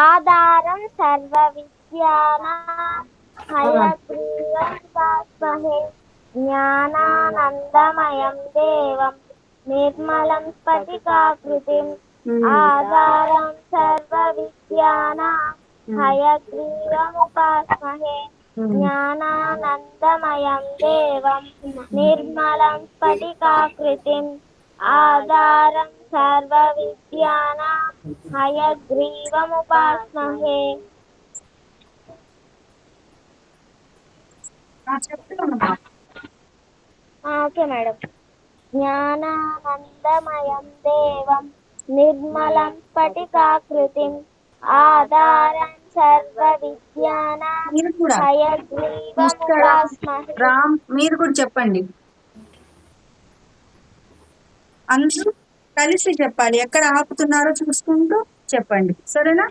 ఆధారం సర్వ విద్యానాం హయగ్రీవముపాస్మహే జ్ఞానానందమయం దేవం నిర్మలం స్ఫటికాకృతిం ఆధారం సర్వ విద్యానాం హయగ్రీవముపాస్మహే జ్ఞానానందమయం దేవం నిర్మలం స్ఫటికాకృతిం ఆధారం సర్వ విద్యానాం హయగ్రీవముపాస్మహే. Okay madam. జ్ఞానానందమయం దేవం నిర్మలం స్ఫటికాకృతిం ఆధారం సర్వ విద్యానాం హయగ్రీవముపాస్మహే. రామ్ మీరు కూడా చెప్పండి, అందరూ కలిసి చెప్పాలి, ఎక్కడ ఆపుతున్నారో చూసుకుంటూ చెప్పండి, సరేనా?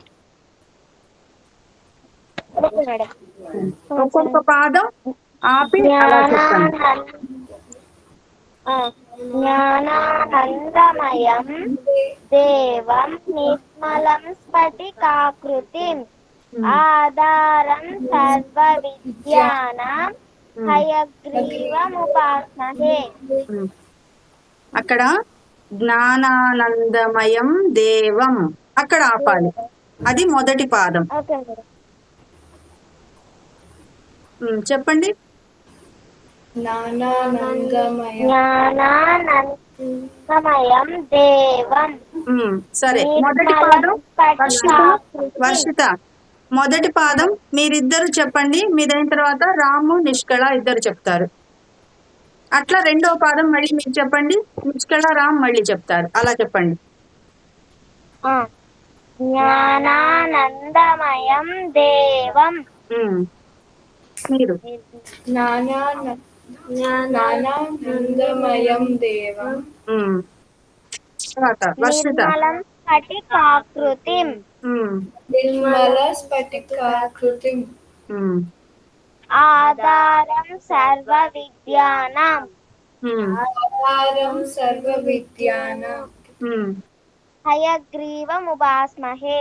ఒక్కొక్క పాదం ఆపి అలా చెప్పండి. జ్ఞానానందమయం దేవం నిర్మలం స్ఫటికాకృతిం ఆధారం సర్వ విద్యానాం హయగ్రీవముపాస్మహే. అక్కడ జ్ఞానానందమయం దేవం అక్కడ ఆపాలి, అది మొదటి పాదం. చెప్పండి. జ్ఞానానందమయం దేవం. సరే, మొదటి పాదం వర్షిత మొదటి పాదం మీరిద్దరు చెప్పండి, మీదైన తర్వాత రాము నిష్కళ ఇద్దరు చెప్తారు. అట్లా రెండో పాదం మళ్ళీ మీరు చెప్పండి, నిష్కళ రామ్ మళ్ళీ చెప్తారు, అలా చెప్పండి. జ్ఞానానందమయం దేవం. మీరు జ్ఞానానందమయం దేవం నిర్మలం స్ఫటికాకృతిం నిర్మల స్ఫటికాకృతిం ఆధారం సర్వ విద్యానాం ఆధారం సర్వ విద్యానాం హయగ్రీవముపాస్మహే.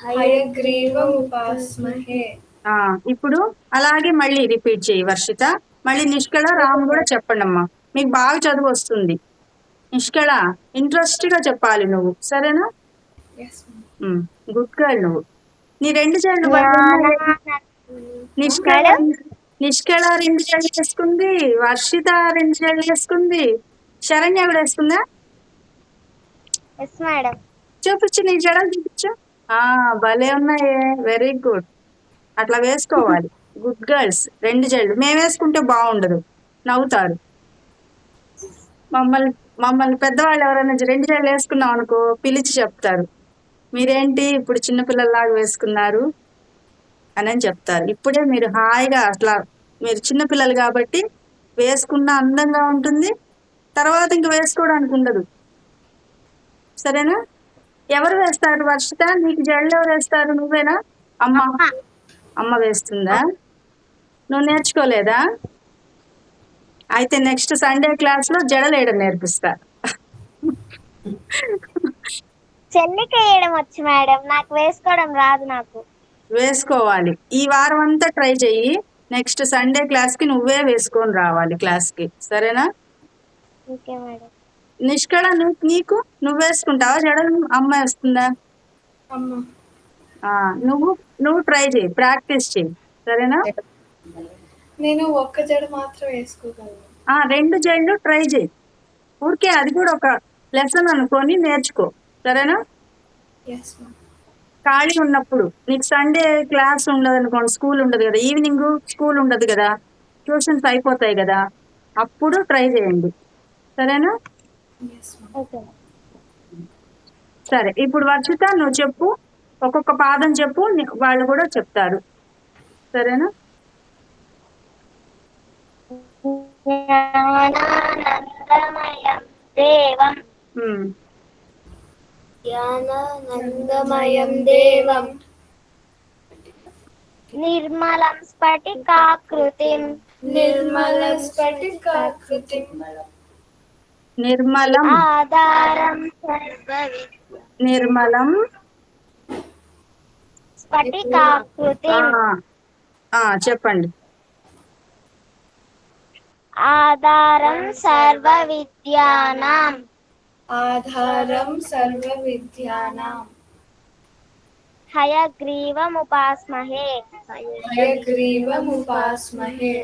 హయగ్రీవముపాస్మహే. ఇప్పుడు అలాగే మళ్ళీ రిపీట్ చేయి వర్షిత. మళ్ళీ నిష్కళ రామ్ కూడా చెప్పండి అమ్మా, మీకు బాగా చదువు వస్తుంది. నిష్కళ ఇంట్రెస్ట్ గా చెప్పాలి నువ్వు, సరేనా? గుడ్ గర్ల్ నువ్వు. నీ రెండు జళ్ళు నిష్కళ రెండు జళ్ళు వేసుకుంది, వర్షిత రెండు జళ్ళు వేసుకుంది, శరణ్య కూడా వేసుకుందా? చూపించు, నీ జడలు చూపించు. భలే ఉన్నాయే, వెరీ గుడ్. అట్లా వేసుకోవాలి, గుడ్ గర్ల్స్. రెండు జళ్ళు మేము వేసుకుంటే బాగుండదు, నవ్వుతారు. మమ్మల్ని పెద్దవాళ్ళు ఎవరైనా రెండు జళ్ళు వేసుకున్నాం అనుకో పిలిచి చెప్తారు, మీరేంటి ఇప్పుడు చిన్నపిల్లల్లాగా వేసుకున్నారు అని చెప్తారు. ఇప్పుడే మీరు హాయిగా అట్లా, మీరు చిన్నపిల్లలు కాబట్టి వేసుకున్న అందంగా ఉంటుంది, తర్వాత ఇంక వేసుకోవడానికి ఉండదు, సరేనా? ఎవరు వేస్తారు వర్షిత? నీకు జళ్ళు ఎవరు వేస్తారు? నువ్వేనా? అమ్మ వేస్తుందా? నువ్వు నేర్చుకోలేదా? అయితే నెక్స్ట్ సండే క్లాస్ లో జడలేయడం నేర్పిస్తా. చెల్లికి వేయడం వచ్చు మేడం, నాకు వేసుకోవడం రాదు. నాకు వేసుకోవాలి. ఈ వారం అంతా ట్రై చెయ్యి, నెక్స్ట్ సండే క్లాస్ కి నువ్వే వేసుకొని రావాలి క్లాస్ కి, సరేనా? నిష్కళ నీకు నువ్వు వేసుకుంటావా జడలు? అమ్మ వేస్తుందా? నువ్వు ట్రై చేయి, ప్రాక్టీస్ చేయి, సరేనా? నేను ఒక్క జడ మాత్రం వేసుకోగలను. రెండు జడలు ట్రై చేయి, ఊరికే అది కూడా ఒక లెసన్ అనుకొని నేర్చుకో, సరేనా? ఖాళీ ఉన్నప్పుడు, నీకు సండే క్లాస్ ఉండదు అనుకోండి, స్కూల్ ఉండదు కదా, ఈవినింగ్ స్కూల్ ఉండదు కదా, ట్యూషన్స్ అయిపోతాయి కదా, అప్పుడు ట్రై చేయండి, సరేనా? సరే, ఇప్పుడు వర్షిత నువ్వు చెప్పు, ఒక్కొక్క పాదం చెప్పు, వాళ్ళు కూడా చెప్తారు, సరేనా? జ్ఞానానందమయం దేవం. జ్ఞానానందమయం దేవం నిర్మలం స్ఫటికాకృతిం నిర్మల స్ఫటికాకృతిం నిర్మలం ఆధారం సర్వ నిర్మలం స్ఫటికాకృతిం చెప్పండి. ఆధారం సర్వ విద్యానాం ఆధారం సర్వ విద్యానాం హయగ్రీవముపాస్మహే హయగ్రీవముపాస్మహే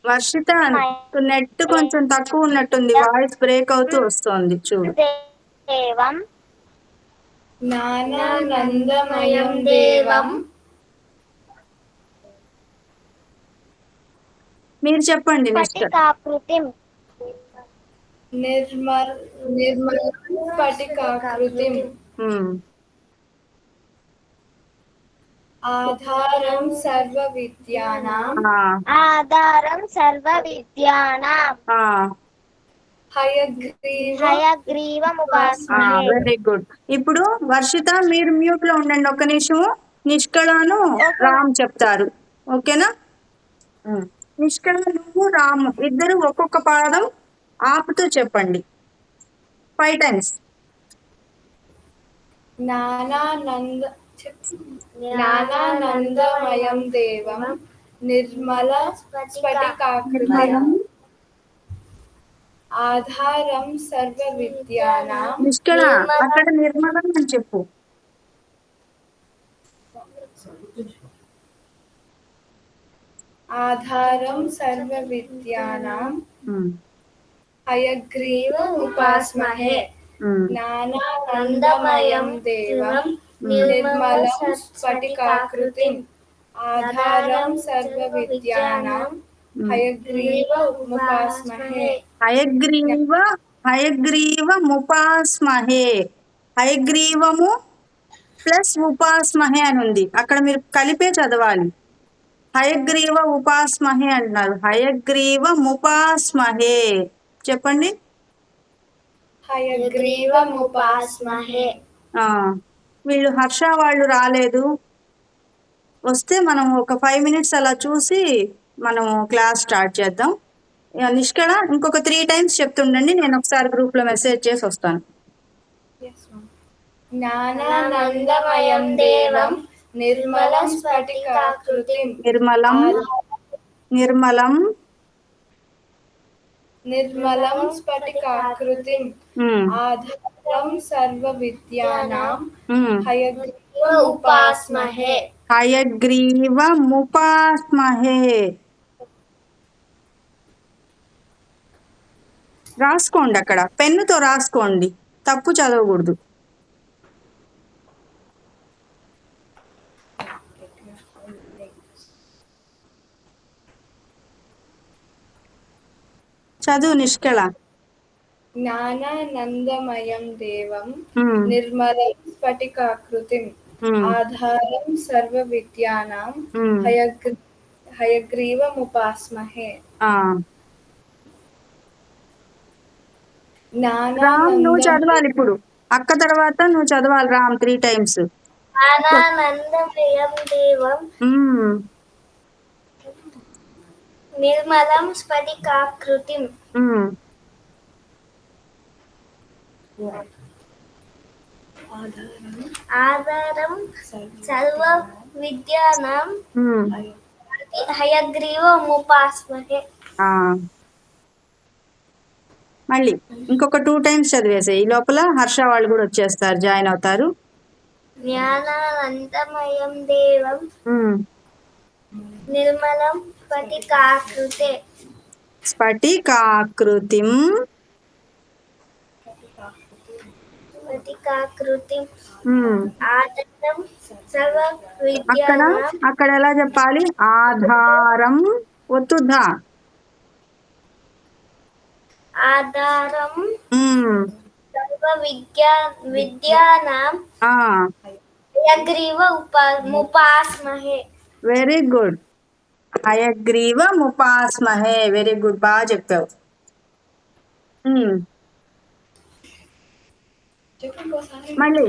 వర్షిత, నెట్ కొంచెం తక్కువ ఉన్నట్టుంది, వాయిస్ బ్రేక్ అవుతూ వస్తుంది చూడు. దేవం జ్ఞానానందమయం దేవం మీరు చెప్పండి నెక్స్ట్. స్ఫటికాకృతిం నిర్మల స్ఫటికాకృతిం ఆధారం సర్వ విద్యానాం ఆధారం సర్వ విద్యానాం హయగ్రీవముపాస్మహే. Very good. ఇప్పుడు వర్షిత మీరు మ్యూట్ లో ఉండండి ఒక్క నిమిషము. నిష్కళను రామ్ చెప్తారు, ఓకేనా? నిష్కళ, నువ్వు రాము ఇద్దరు ఒక్కొక్క పాదం ఆపుతూ చెప్పండి 5 times. జ్ఞానానందమయం దేవం నిర్మల స్ఫటికాకృతిం ఆధారం సర్వ విద్యానాం. నిష్కళ, అక్కడ నిర్మలం అని చెప్పు. ఆధారం సర్వ విద్యానాం హయగ్రీవ ఉపాస్మహే జ్ఞానానందమయం దేవం నిర్మలం స్ఫటికాకృతిం ఆధారం సర్వ విద్యానాం హయగ్రీవముపాస్మహే. హయగ్రీవముపాస్మహే. హయగ్రీవము ప్లస్ ఉపాస్మహే అని ఉంది, అక్కడ మీరు కలిపే చదవాలి. హయగ్రీవ ఉపాస్మహే అంటున్నారు, హయగ్రీవముపాస్మహే చెప్పండి. హయగ్రీవముపాస్మహే. వీళ్ళు హర్ష వాళ్ళు రాలేదు, వస్తే మనం ఒక 5 minutes అలా చూసి మనం క్లాస్ స్టార్ట్ చేద్దాం. నిష్కళ ఇంకొక 3 times చెప్తుండండి, నేను ఒకసారి గ్రూప్ లో మెసేజ్ చేసి వస్తాను. జ్ఞానానందమయం దేవం నిర్మలం స్ఫటికాకృతిం నిర్మలం స్ఫటికాకృతిం ఆధారం సర్వ విద్యానాం హయగ్రీవ ఉపాస్మహే. హయగ్రీవముపాస్మహే. రాసుకోండి, అక్కడ పెన్నుతో రాసుకోండి, తప్పు చదవకూడదు. చదువు నిష్కళ. జ్ఞానానందమయం దేవం నిర్మలం స్ఫటికాకృతిం ఆధారం సర్వ విద్యానాం హయగ్రీవముపాస్మహే. రామ్ నువ్వు చదవాలి ఇప్పుడు, అక్క తర్వాత నువ్వు చదవాలి రామ్ 3 times. జ్ఞానానందమయం దేవం నిర్మలం స్ఫటికాకృతిం ఆధారం సర్వ విద్యానాం హయగ్రీవముపాస్మహే. మళ్ళీ ఇంకొక 2 times చదివేసే, ఈ లోపల హర్ష వాళ్ళు కూడా వచ్చేస్తారు, జాయిన్ అవుతారు. జ్ఞానానందమయం దేవం నిర్మలం స్ఫటికాకృతిం ఆధారం సర్వ విద్యానాం. అక్కడ ఎలా చెప్పాలి? ఆధారం ఒత్తుదా, ఆధారం సర్వ విద్యానాం హయగ్రీవముపాస్మహే. Very good. హయగ్రీవముపాస్మహే, వెరీ గుడ్, బాగా చెప్పావు. మళ్ళీ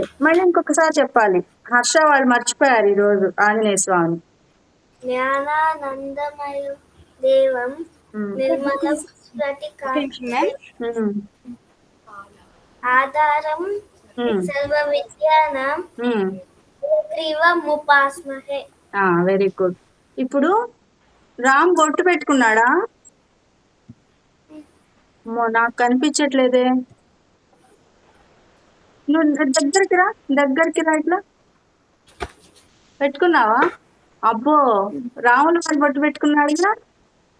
ఇంకొకసారి చెప్పాలి, హర్ష వాళ్ళు మర్చిపోయారు ఈరోజు ఆంజనేయ స్వామి. జ్ఞానానందమయం దేవం నిర్మలం ఆధారం సర్వ విద్యానాం ఉపాస్మహే. Very good. ఇప్పుడు రామ్ బొట్టు పెట్టుకున్నాడా? నాకు కనిపించట్లేదే. నువ్వు దగ్గరికి రా ఇట్లా. పెట్టుకున్నావా? అబ్బో, రాములు వారి బొట్టు పెట్టుకున్నాడు కదా.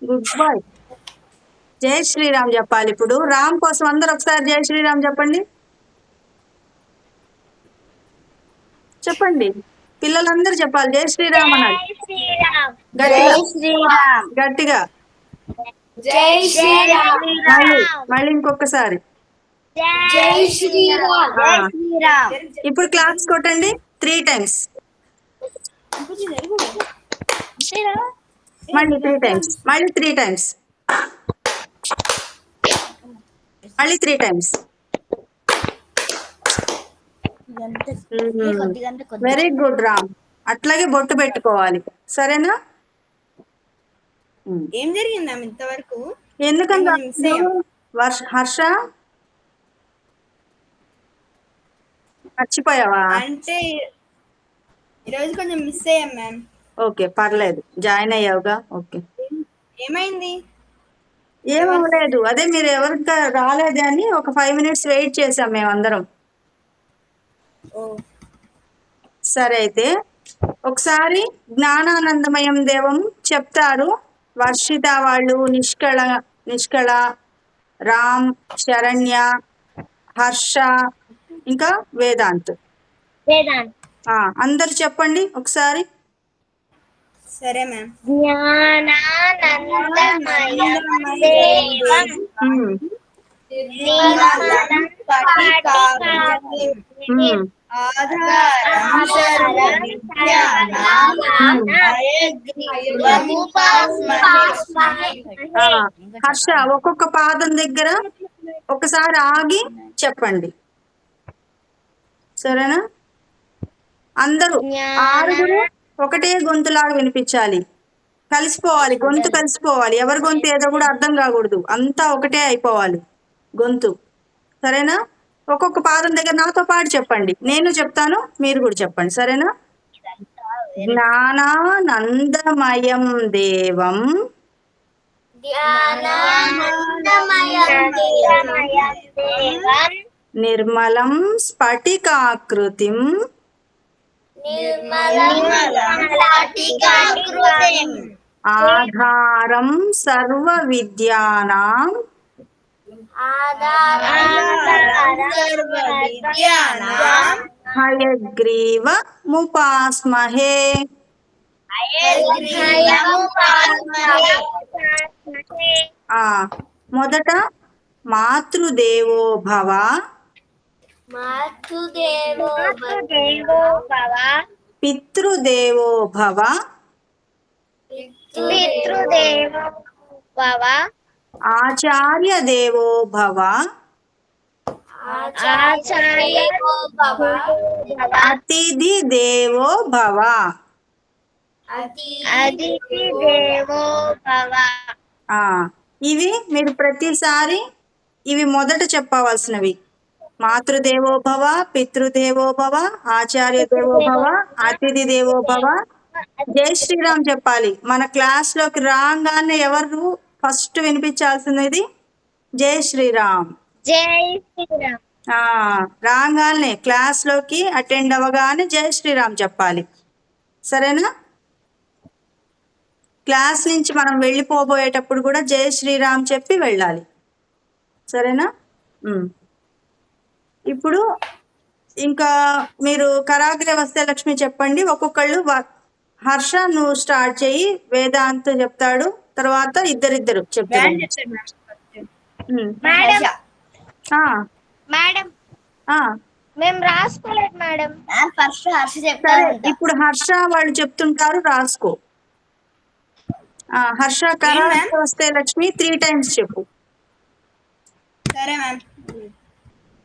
Good boy. జై శ్రీరామ్ చెప్పాలి ఇప్పుడు. రామ్ కోసం అందరు ఒకసారి జై శ్రీరామ్ చెప్పండి. చెప్పండి, పిల్లలందరూ చెప్పాలి జై శ్రీరామ్ అన్నారు. గట్టిగా జై శ్రీరామ్. మళ్ళీ ఇంకొకసారి. జై శ్రీరామ్. ఇప్పుడు క్లాప్స్ కొట్టండి 3 times. మళ్ళీ 3 times. మళ్ళీ 3 times. మళ్ళీ 3 times. Very good Ram. అట్లాగే బొట్టు పెట్టుకోవాలి, సరేనా? ఏం జరిగిందా ఇంతవరకు? ఎందుకంటే హర్ష మర్చిపోయావా? అంటే ఈరోజు కొంచెం మిస్ అయ్యాం మ్యామ్. ఓకే, పర్లేదు, జాయిన్ అయ్యావుగా. ఓకే, ఏమైంది? ఏమవ్వలేదు. అదే మీరు ఎవరికి రాలేదే అని ఒక 5 minutes వెయిట్ చేసాం మేమందరం. సరే, అయితే ఒకసారి జ్ఞానానందమయం దేవం చెప్తారు. వర్షిత వాళ్ళు, నిష్కళ, రామ్, శరణ్య, హర్ష, ఇంకా వేదాంత్. అందరు చెప్పండి ఒకసారి. సరే మ్యామ్. జ్ఞానానందమయం దేవం నిర్మలం స్ఫటికాకృతిం ఆధారం సర్వ విద్యానాం ఉపాస్మహే. హర్ష, ఒక్కొక్క పాదం దగ్గర ఒకసారి ఆగి చెప్పండి, సరేనా? అందరూ 6 ఒకటే గొంతులాగా వినిపించాలి, కలిసిపోవాలి, గొంతు కలిసిపోవాలి. ఎవరి గొంతు ఏదో కూడా అర్థం కాకూడదు, అంతా ఒకటే అయిపోవాలి గొంతు, సరేనా? ఒక్కొక్క పాదం దగ్గర నాతో పాటు చెప్పండి, నేను చెప్తాను, మీరు కూడా చెప్పండి, సరేనా? జ్ఞానానందమయం దేవం నిర్మలం స్ఫటికాకృతిం ఆధారం సర్వ విద్యానాం హయగ్రీవ ముపాస్మహే. మొదట మాతృదేవో భవ, పితృదేవో భవ, ఆచార్య దేవో భవ, అతిథి దేవో భవ. ఇవి మీరు ప్రతిసారి ఇవి మొదట చెప్పవలసినవి. మాతృదేవో భవ, పితృదేవో భవ, ఆచార్య దేవో భవ, అతిథి దేవో భవ. జై శ్రీరామ్ చెప్పాలి. మన క్లాస్ లోకి రాగానే ఎవరు ఫస్ట్ వినిపించాల్సినది జై శ్రీరామ్. రాగానే క్లాస్ లోకి అటెండ్ అవ్వగానే జై శ్రీరామ్ చెప్పాలి, సరేనా? క్లాస్ నుంచి మనం వెళ్ళిపోబోయేటప్పుడు కూడా జై శ్రీరామ్ చెప్పి వెళ్ళాలి, సరేనా? ఇప్పుడు ఇంకా మీరు కరాగ్రే వస్తే లక్ష్మి చెప్పండి. ఒక్కొక్కళ్ళు హర్ష నువ్వు స్టార్ట్ చెయ్యి, వేదాంత్ చెప్తాడు, తర్వాత ఇద్దరిద్దరు చెప్తారు. మేము రాసుకోలేదు మేడం. ఇప్పుడు హర్ష వాళ్ళు చెప్తుంటారు, రాసుకో. హర్ష కరాగ్రే వస్తే లక్ష్మి 3 times చెప్పు. సరే మ్యామ్.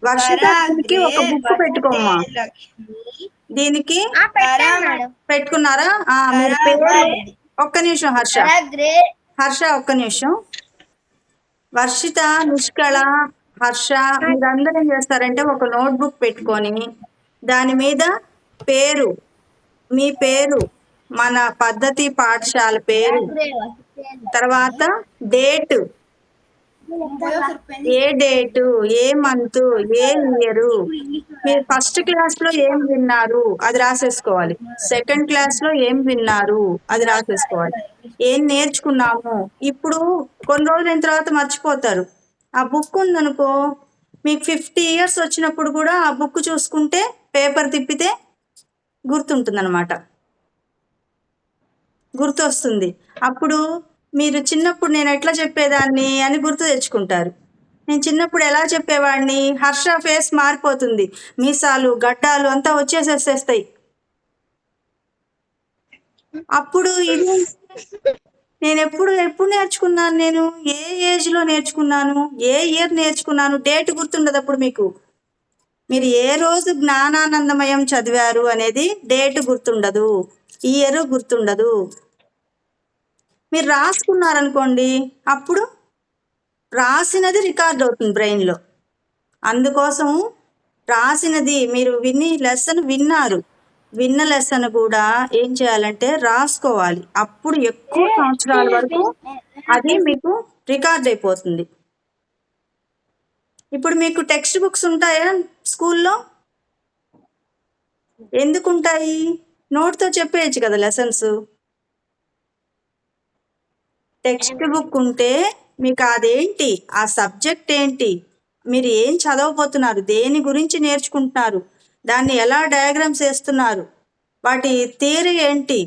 వర్షితానికి ఒక బుక్ పెట్టుకోమ్మా. దీనికి పెట్టుకున్నారా? మీరు పేరు ఒక్క నిమిషం హర్ష. హర్ష ఒక్క నిమిషం. వర్షిత, నిష్కళ, హర్ష మీరందరూ ఏం చేస్తారంటే ఒక నోట్బుక్ పెట్టుకొని దాని మీద పేరు, మీ పేరు, మన పద్ధతి పాఠశాల పేరు, తర్వాత డేటు, ఏ డేటు, ఏ మంత్, ఏ ఇయరు, మీరు ఫస్ట్ క్లాస్ లో ఏం విన్నారు అది రాసేసుకోవాలి. సెకండ్ క్లాస్ లో ఏం విన్నారు అది రాసేసుకోవాలి. ఏం నేర్చుకున్నాము. ఇప్పుడు కొన్ని రోజులైన తర్వాత మర్చిపోతారు. ఆ బుక్ ఉందనుకో, మీకు 50 years వచ్చినప్పుడు కూడా ఆ బుక్ చూసుకుంటే పేపర్ తిప్పితే గుర్తుంటుందన్నమాట, గుర్తొస్తుంది. అప్పుడు మీరు చిన్నప్పుడు నేను ఎట్లా చెప్పేదాన్ని అని గుర్తు తెచ్చుకుంటారు. నేను చిన్నప్పుడు ఎలా చెప్పేవాడిని, హర్ష ఫేస్ మారిపోతుంది, మీసాలు గడ్డాలు అంతా వచ్చేసేస్తాయి. అప్పుడు ఇది నేను ఎప్పుడు నేర్చుకున్నాను, నేను ఏ ఏజ్ లో నేర్చుకున్నాను, ఏ ఇయర్ నేర్చుకున్నాను, డేట్ గుర్తుండదు. అప్పుడు మీకు మీరు ఏ రోజు జ్ఞానానందమయం చదివారు అనేది డేట్ గుర్తుండదు, ఇయర్ గుర్తుండదు. మీరు రాసుకున్నారనుకోండి, అప్పుడు రాసినది రికార్డ్ అవుతుంది బ్రెయిన్లో. అందుకోసం రాసినది మీరు లెసన్ విన్నారు, విన్న లెసన్ కూడా ఏం చేయాలంటే రాసుకోవాలి. అప్పుడు ఎక్కువ సంవత్సరాల వరకు అది మీకు రికార్డ్ అయిపోతుంది. ఇప్పుడు మీకు టెక్స్ట్ బుక్స్ ఉంటాయా స్కూల్లో? ఎందుకు ఉంటాయి? నోట్తో చెప్పేయచ్చు కదా లెసన్స్. టెక్స్ట్ బుక్ ఉంటే మీకు అదేంటి, ఆ సబ్జెక్ట్ ఏంటి, మీరు ఏం చదవబోతున్నారు, దేని గురించి నేర్చుకుంటున్నారు, దాన్ని ఎలా డయాగ్రామ్స్ వేస్తున్నారు, వాటి థియరీ ఏంటి,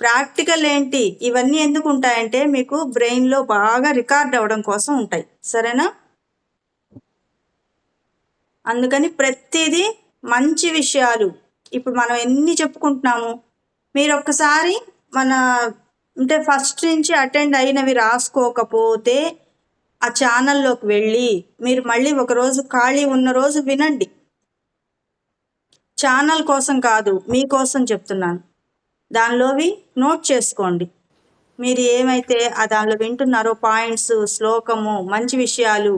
ప్రాక్టికల్ ఏంటి, ఇవన్నీ ఎందుకు ఉంటాయంటే మీకు బ్రెయిన్లో బాగా రికార్డ్ అవ్వడం కోసం ఉంటాయి. సరేనా? అందుకని ప్రతిదీ మంచి విషయాలు ఇప్పుడు మనం ఎన్ని చెప్పుకుంటున్నాము, మీరు ఒక్కసారి అంటే ఫస్ట్ నుంచి అటెండ్ అయినవి రాసుకోకపోతే ఆ ఛానల్లోకి వెళ్ళి మీరు మళ్ళీ ఒకరోజు ఖాళీ ఉన్న రోజు వినండి. ఛానల్ కోసం కాదు, మీకోసం చెప్తున్నాను. దానిలోవి నోట్ చేసుకోండి. మీరు ఏమైతే దానిలో వింటున్నారో పాయింట్స్, శ్లోకము, మంచి విషయాలు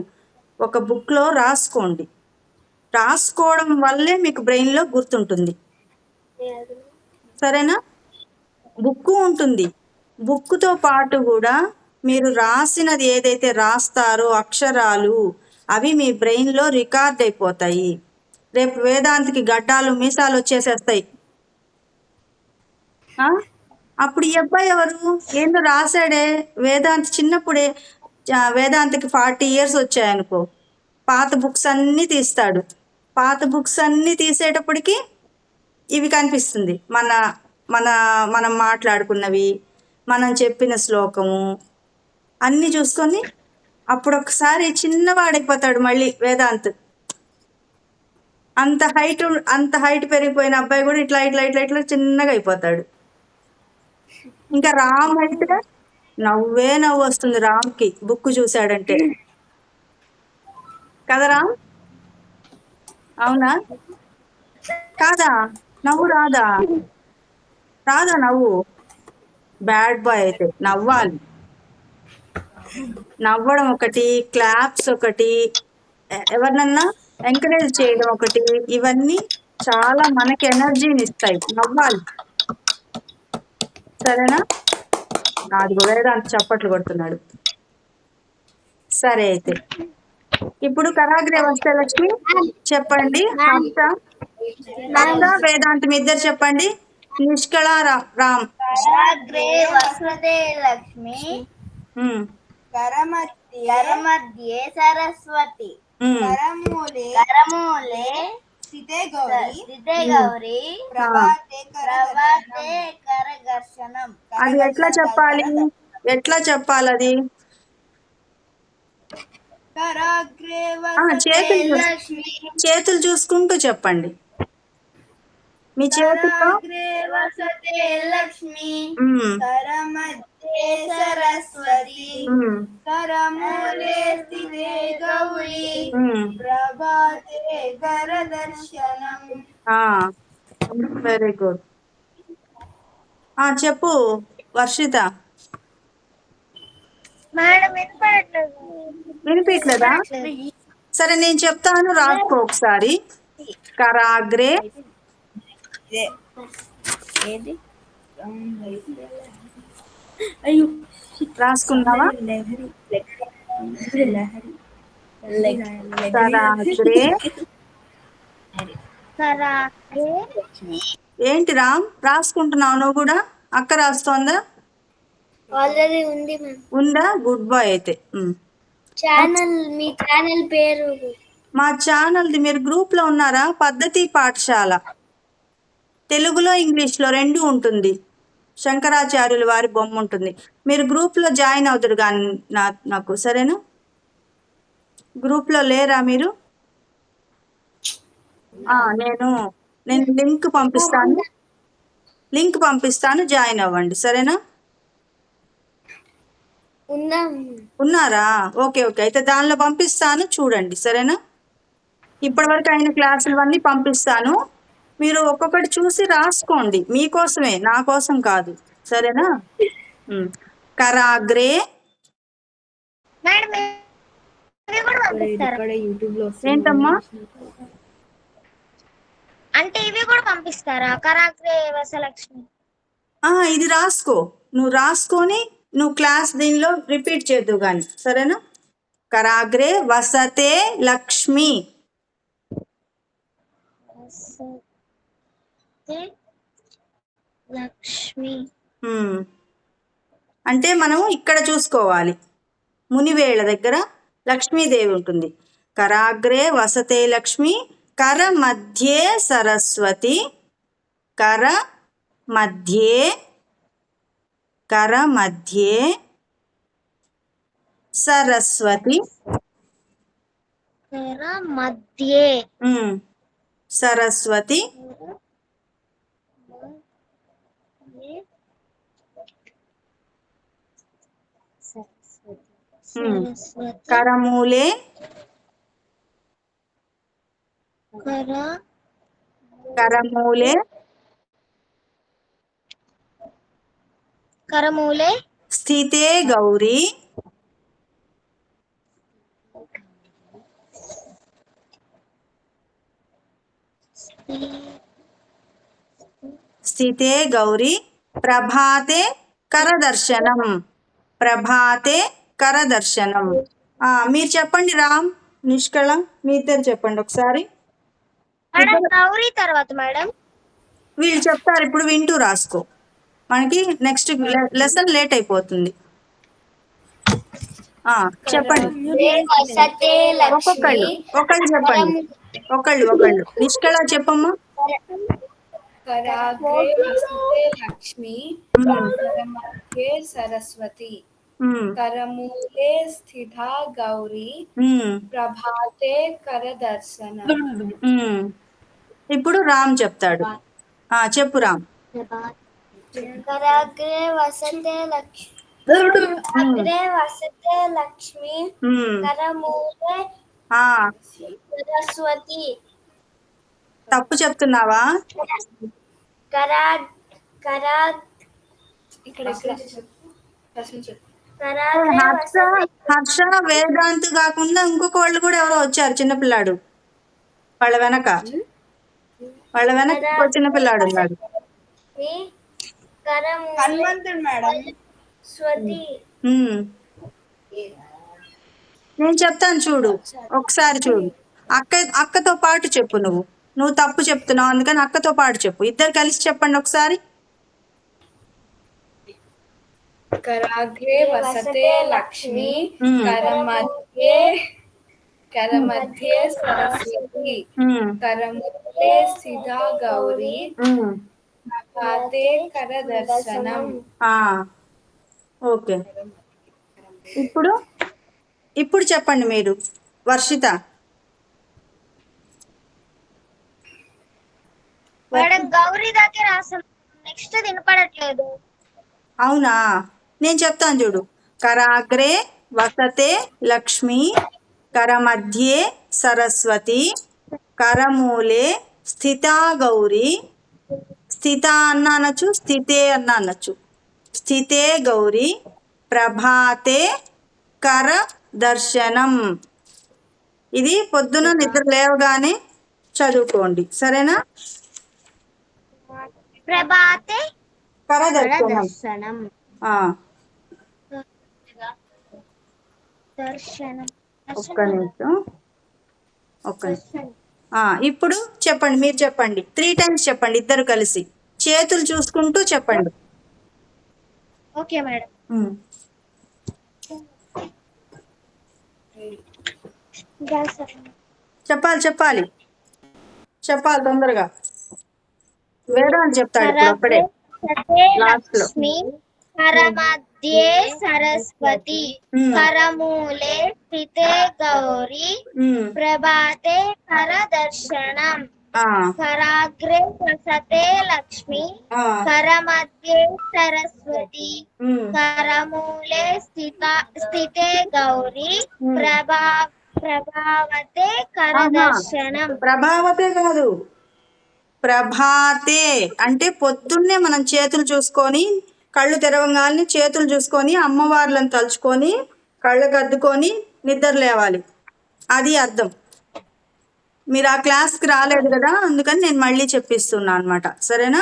ఒక బుక్లో రాసుకోండి. రాసుకోవడం వల్లే మీకు బ్రెయిన్లో గుర్తుంటుంది. సరేనా? బుక్ ఉంటుంది, బుక్తో పాటు కూడా మీరు రాసినది ఏదైతే రాస్తారో అక్షరాలు అవి మీ బ్రెయిన్లో రికార్డ్ అయిపోతాయి. రేపు వేదాంతికి గడ్డాలు మీసాలు వచ్చేసేస్తాయి. అప్పుడు ఈ అబ్బాయి ఎవరు, ఏందో రాశాడే వేదాంతి చిన్నప్పుడే, వేదాంతికి 40 years వచ్చాయనుకో, పాత బుక్స్ అన్నీ తీస్తాడు. పాత బుక్స్ అన్నీ తీసేటప్పటికి ఇవి కనిపిస్తుంది, మనం మాట్లాడుకున్నవి, మనం చెప్పిన శ్లోకము అన్నీ చూసుకొని అప్పుడు ఒకసారి చిన్నవాడైపోతాడు మళ్ళీ వేదాంత్. అంత హైట్ పెరిగిపోయిన అబ్బాయి కూడా ఇట్లా ఇట్లా ఇట్లా ఇట్లా చిన్నగా అయిపోతాడు. ఇంకా రామ్ అయితే నవ్వు వస్తుంది రామ్కి బుక్ చూశాడంటే. కదా రామ్? అవునా కాదా? నవ్వు రాదా నవ్వు? బ్యాడ్ బాయ్ అయితే నవ్వాలి. నవ్వడం ఒకటి, క్లాప్స్ ఒకటి, ఎవరినన్నా ఎంకరేజ్ చేయడం ఒకటి, ఇవన్నీ చాలా మనకి ఎనర్జీని ఇస్తాయి. నవ్వాలి. సరేనా? నాది వేదాంత చప్పట్లు కొడుతున్నాడు. సరే అయితే ఇప్పుడు కరాగ్రే వస్తలక్ష్మి చెప్పండి. హర్ష వేదాంత మీ ఇద్దరు చెప్పండి. నిష్కళ రామ్. కరాగ్రే వసతే లక్ష్మి, కరమధ్యే సరస్వతి, కరమూలే స్థితే గౌరీ, ప్రభాతే కరఘర్షణం. అది ఎట్లా చెప్పాలి అది? చేతులు చూసుకుంటూ చెప్పండి. మీ చేతుల్లో లక్ష్మి, కరమధ్యే సరస్వతి, కరమూలే స్థితే గౌరీ, ప్రభాతే కరదర్శనం. Very good. చెప్పు వర్షిత. మేడం వినపడట్లేదు. వినిపించలేదా? సరే నేను చెప్తాను, రాసుకో ఒకసారి. కరాగ్రే ఇదే ఏది అయ్యో రాసుకున్నావా? కరాగ్రే కరాగ్రే ఏంటి రామ్ రాసుకుంటున్నావు నువ్వు కూడా? అక్క రాస్తోందా? ఆల్రెడీ ఉంది మ్యామ్. ఉందా? గుడ్ బాయ్ అయితే. ఛానల్ మీ ఛానల్ పేరు మా ఛానల్ది మీరు గ్రూప్లో ఉన్నారా? పద్ధతి పాఠశాల తెలుగులో ఇంగ్లీష్లో రెండు ఉంటుంది. శంకరాచార్యుల వారి బొమ్మ ఉంటుంది. మీరు గ్రూప్లో జాయిన్ అవుతారు కానీ నాకు సరేనా? గ్రూప్లో లేరా మీరు? నేను లింక్ పంపిస్తాను, జాయిన్ అవ్వండి సరేనా? ఉన్నారా? ఓకే అయితే దానిలో పంపిస్తాను, చూడండి సరేనా? ఇప్పటివరకు అయిన క్లాసులు అన్నీ పంపిస్తాను, మీరు ఒక్కొక్కటి చూసి రాసుకోండి. మీకోసమే, నా కోసం కాదు సరేనా? కరాగ్రే ఏంటమ్మా? అంటే ఇవి కూడా పంపిస్తారా? కరాగ్రే వసలక్ష్మి ఇది రాసుకో, నువ్వు రాసుకొని నువ్వు క్లాస్ దీనిలో రిపీట్ చేద్దువు కానీ సరేనా? కరాగ్రే వసతే లక్ష్మి. లక్ష్మి అంటే మనం ఇక్కడ చూసుకోవాలి, మునివేళ దగ్గర లక్ష్మీదేవి ఉంటుంది. కరాగ్రే వసతే లక్ష్మి, కర మధ్యే సరస్వతి. కర మధ్యే సరస్వతి. మధ్యే సరస్వతి. కరమూలే కరమూలే స్థితే గౌరీ. స్థితే గౌరీ ప్రభాతే కరదర్శనం. మీరు చెప్పండి రామ్, నిష్కళ, మీ ఇద్దరు చెప్పండి ఒకసారి. గౌరీ తర్వాత మేడం వీళ్ళు చెప్తారు, ఇప్పుడు వింటూ రాసుకో, మనకి నెక్స్ట్ లెసన్ లేట్ అయిపోతుంది. చెప్పండి ఒకళ్ళు చెప్పండి, ఒకళ్ళు. నిష్కళ చెప్పమ్మా. లక్ష్మి, మధ్యే సరస్వతి, కరమూలే స్థితా గౌరీ, ప్రభాతే కరదర్శనం. ఇప్పుడు రామ్ చెప్తాడు. చెప్పు రామ్. కరాగ్రే వసతే లక్ష్మి, కరమూలే సరస్వతి. తప్పు చెప్తున్నావా? హర్ష వేదాంత్ కాకుండా ఇంకొక వాళ్ళు కూడా ఎవరో వచ్చారు, చిన్నపిల్లాడు. వాళ్ళ వెనక చిన్నపిల్లాడు ఉన్నాడు. నేను చెప్తాను చూడు, ఒకసారి చూడు. అక్కతో పాటు చెప్పు. నువ్వు తప్పు చెప్తున్నావు, అందుకని అక్కతో పాటు చెప్పు. ఇద్దరు కలిసి చెప్పండి ఒకసారి. కరాగ్రే వసతే లక్ష్మి, కరమధ్యే సరస్వతి, కరమూలే స్థితా గౌరీ, ప్రభాతే కరదర్శనం. ఓకే, ఇప్పుడు చెప్పండి మీరు. వర్షిత. మేడం గౌరీ దగ్గర అసలు నెక్స్ట్ వినపడట్లేదు. అవునా? నేను చెప్తాను చూడు. కరాగ్రే వసతే లక్ష్మి, కరమధ్యే సరస్వతి, కరమూలే స్థితా గౌరీ. స్థిత అన్న అనొచ్చు, స్థితే అన్న అనొచ్చు. స్థితే గౌరీ ప్రభాతే కర దర్శనం. ఇది పొద్దున నిద్ర లేవగానే చదువుకోండి, సరేనా? ప్రభాతే కర దర్శనం. దర్శనం. ఆ, దర్శనం. ఒక్క నిమిషం. ఇప్పుడు చెప్పండి, మీరు చెప్పండి, 3 times చెప్పండి, ఇద్దరు కలిసి చేతులు చూసుకుంటూ చెప్పండి. Okay madam. చెప్పాలి చెప్పాలి చెప్పాలి తొందరగా. వేదాలు చెప్తాడు ఇప్పుడు అప్పుడే లాస్ట్ లో. లక్ష్మి కరమధ్యే సరస్వతి కరమూలే స్థితే గౌరీ ప్రభాతే కర దర్శనం కరాగ్రే వసతే లక్ష్మి కరమధ్యే సరస్వతి కరమూలే స్థితే గౌరీ ప్రభావతే కర దర్శనం. ప్రభావతే కాదు, ప్రభాతే అంటే పొద్దున్నే మనం చేతులు చూసుకొని కళ్ళు తెరవంగానే చేతులు చూసుకొని అమ్మవార్లను తలుచుకొని కళ్ళకు అద్దుకొని నిద్ర లేవాలి, అది అర్థం. మీరు ఆ క్లాస్కి రాలేదు కదా, అందుకని నేను మళ్ళీ చెప్పిస్తున్నా అనమాట, సరేనా?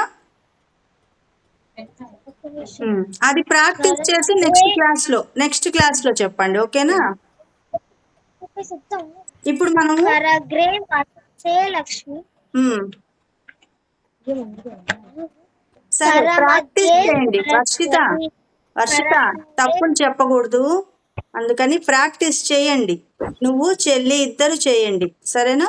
అది ప్రాక్టీస్ చేసి నెక్స్ట్ క్లాస్ లో చెప్పండి, ఓకేనా? ఇప్పుడు మనం లక్ష్మి సరే ప్రాక్టీస్ చేయండి. వర్షిత తప్పులు చెప్పకూడదు, అందుకని ప్రాక్టీస్ చేయండి. నువ్వు చెల్లి ఇద్దరు చేయండి, సరేనా?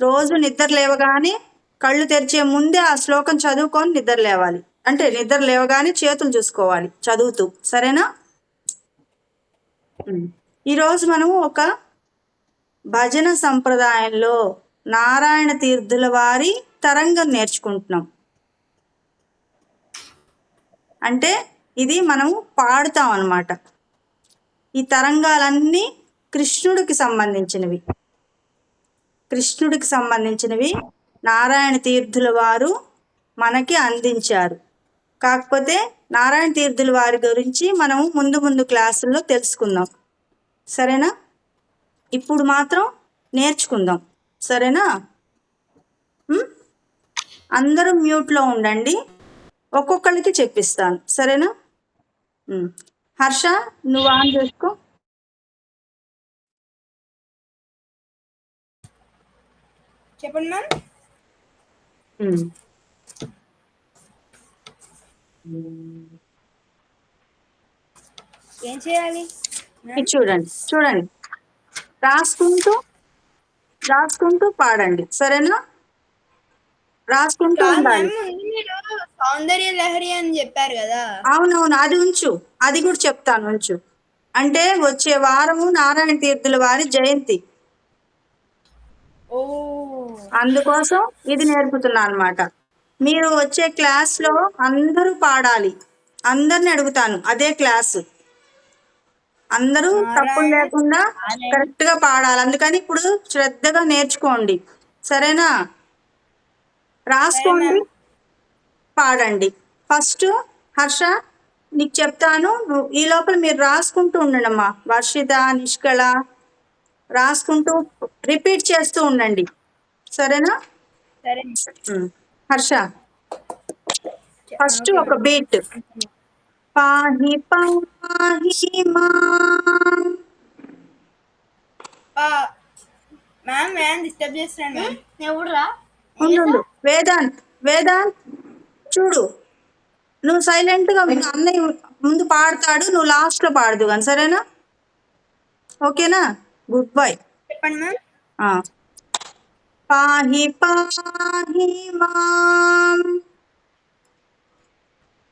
రోజు నిద్ర లేవగానే కళ్ళు తెరిచే ముందే ఆ శ్లోకం చదువుకొని నిద్ర లేవాలి, అంటే నిద్ర లేవగానే చేతులు చూసుకోవాలి చదువుతూ, సరేనా? ఈరోజు మనము ఒక భజన సంప్రదాయంలో నారాయణ తీర్థుల వారి తరంగం నేర్చుకుంటున్నాం. అంటే ఇది మనము పాడుతాం అన్నమాట. ఈ తరంగాలన్నీ కృష్ణుడికి సంబంధించినవి నారాయణ తీర్థుల వారు మనకి అందించారు. కాకపోతే నారాయణ తీర్థుల వారి గురించి మనము ముందు క్లాసుల్లో తెలుసుకుందాం, సరేనా? ఇప్పుడు మాత్రం నేర్చుకుందాం, సరేనా? అందరూ మ్యూట్లో ఉండండి, ఒక్కొక్కరికి చెప్పిస్తాను, సరేనా? హర్ష నువ్వు ఆన్ చేసుకో. చెప్పండి మ్యామ్. ఏం చేయాలి? ఇది చూడండి, రాసుకుంటూ పాడండి, సరేనా? రాసుకుంటూ ఉండాలి. సౌందర్య లహరి అని చెప్పారు కదా. అవునవును, అది ఉంచు, అది కూడా చెప్తాను, ఉంచు. అంటే వచ్చే వారము నారాయణ తీర్థుల వారి జయంతి, అందుకోసం ఇది నేర్పుతున్నా అన్నమాట. మీరు వచ్చే క్లాస్లో అందరూ పాడాలి, అందరిని అడుగుతాను, అదే క్లాసు, అందరూ తప్పులు లేకుండా కరెక్ట్గా పాడాలి. అందుకని ఇప్పుడు శ్రద్ధగా నేర్చుకోండి, సరేనా? రాసుకోండి, పాడండి. ఫస్ట్ హర్ష నీకు చెప్తాను, ఈ లోపల మీరు రాసుకుంటూ ఉండండి అమ్మా. వర్షిత, నిష్కళ రాసుకుంటూ రిపీట్ చేస్తూ ఉండండి, సరేనా? హర్ష ఫస్ట్ ఒక బీట్. పాహి పాహి మాం. మ్యామ్ డిస్టర్బ్ చేస్తున్నాను మ్యామ్. ఉండు, వేదాంత్ చూడు, నువ్వు సైలెంట్గా అన్నయ్య ముందు పాడతాడు, నువ్వు లాస్ట్లో పాడదు కానీ, సరేనా? ఓకేనా? Good bye. చెప్పండి మ్యామ్. పాహి పాహి మాం.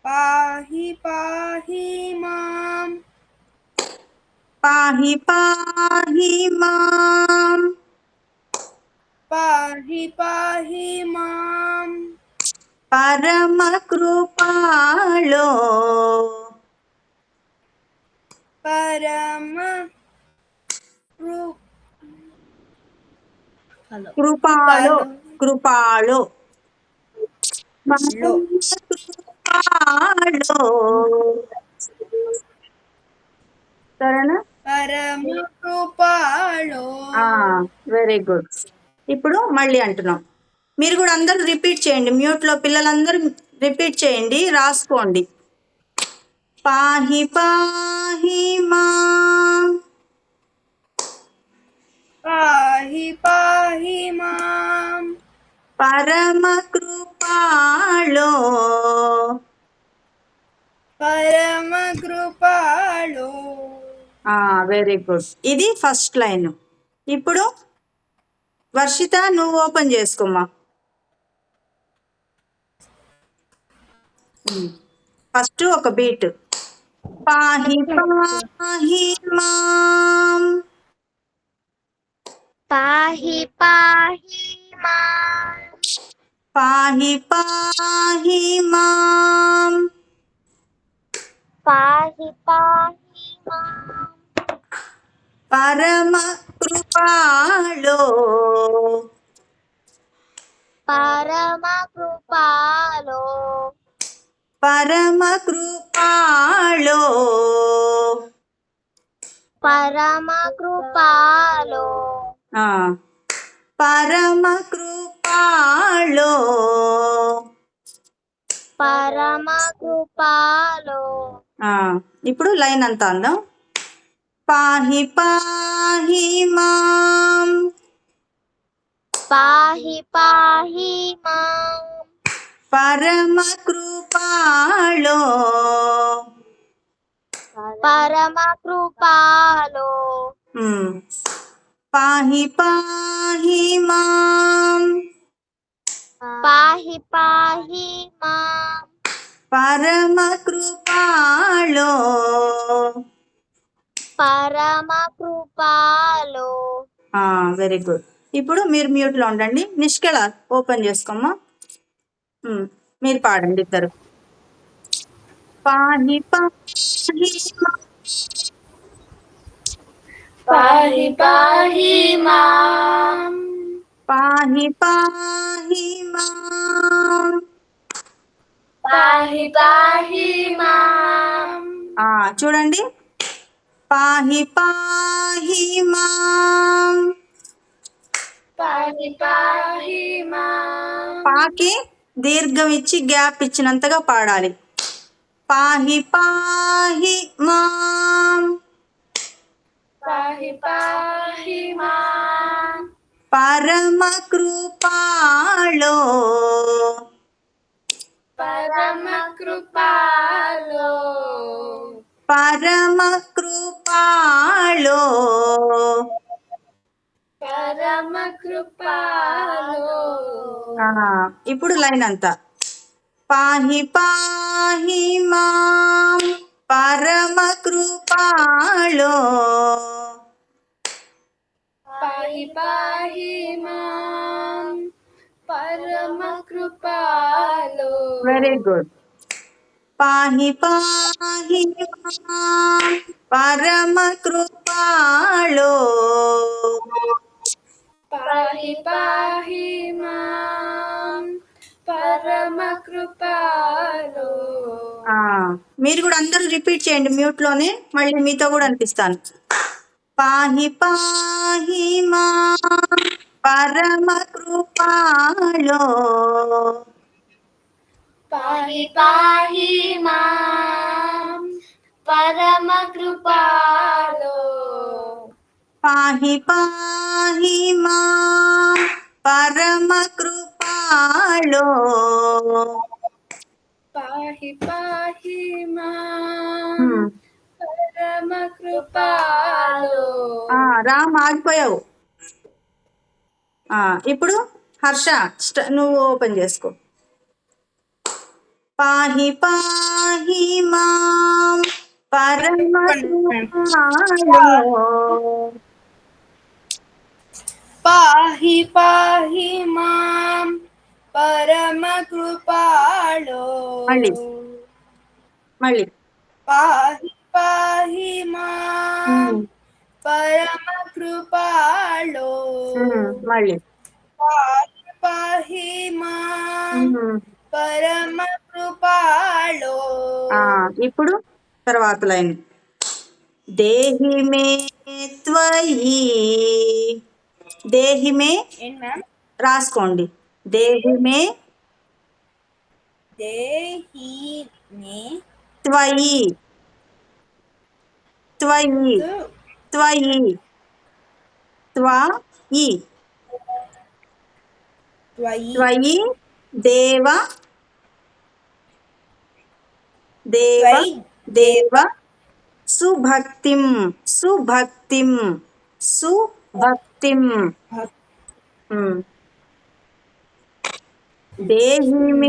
పాహి పాహి మాం. పాహి పాహి మాం. పాహి పాహి మాం. పరమ కృపాళో. పరమ కృపాళో. కృపాళో. సరేనా? పరమ కృపాలో. Very good. ఇప్పుడు మళ్ళీ అంటున్నాం. మీరు కూడా అందరూ రిపీట్ చేయండి. మ్యూట్లో పిల్లలందరూ రిపీట్ చేయండి, రాసుకోండి. పాహి పాహి మాం, పాహి పాహి మాం, పరమ కృపాళో, పరమ కృపాలో. Very good. ఇది ఫస్ట్ లైన్. ఇప్పుడు వర్షిత నువ్వు ఓపెన్ చేసుకోమ్మా. ఫస్ట్ ఒక బీట్. పాహి పాహి మాం, పాహి పాహి మాం, పాహి పాహి మాం, పాహి పాహి మాం, పరమ కృపాళో, పరమ కృపాలో, పరమ కృపాళో, పరమ కృపాలో, పరమ కృపాళో, పరమ కృపాలో. ఇప్పుడు లైన్ అంతా అందాం. పాహి పాహి మాం, పాహి పాహి మాం, పరమ కృపాళో, పరమ కృపాలో, పాహి పాహి మాం, పాహి పాహి మాం, పరమ కృపాళో, పరమ కృపాలో. Very good. ఇప్పుడు మీరు మ్యూట్లో ఉండండి. నిష్కళ ఓపెన్ చేసుకోమ్మా. మీరు పాడండి ఇద్దరు. పాహి పాహి మాం, పాహి పాహి మాం, పాహి పాహి మాం, పాహి పాహి మాం, చూడండి. పాహి పాహి మాం, పాహి పాహి మాం. పాకి దీర్ఘం ఇచ్చి గ్యాప్ ఇచ్చినంతగా పాడాలి. పాహి పాహి మాం, పాహి పాహి మాం, పరమ కృపాళో, పరమ కృపాలో, పరమ కృపాళో, పరమ కృపాలో. ఇప్పుడు లైన్ అంతా. పాహి పాహి మాం, పరమ కృపాళో, పాహి పాహి మాం, పరమ కృపాలో. Very good. పాహి పాహి మాం, పరమ కృపాళో, పాహి పాహి మాం, పరమ కృపాలో. మీరు కూడా అందరూ రిపీట్ చేయండి మ్యూట్లోనే. మళ్ళీ మీతో కూడా అనిపిస్తాను. పాహి పాహి మాం, పరమ కృపాళో, పాహి పాహి మాం, పరమ కృపాలో. పాహి పాహి మాం, పరమ కృపాళో, పాహి పాహి మాం, పరమ కృపాలో. రామ్ ఆగిపోయావు. ఇప్పుడు హర్ష నువ్వు ఓపెన్ చేసుకో. పాహి పాహి మాం, పరమ కృపాళో, పాహి పాహి మాం, పరమ కృపాలో. మళ్ళీ పాహి పాహి మాం, పరమ కృపాలో. మళ్ళీ పాహి పాహి మాం, పరమ కృపాలో. ఇప్పుడు తర్వాత లైన్. దేహి మే త్వయి. దేహి మే ఏంటి మ్యామ్? రాసుకోండి. దేహి మే దేహి మే త్వయి. త్వయి తు- త్వయి త్వయి త్వయి త్వయి దేవ దేవ త్వయి దేవ సుభక్తిం. సుభక్తిం సుభక్తిం. భక్- దేహి మే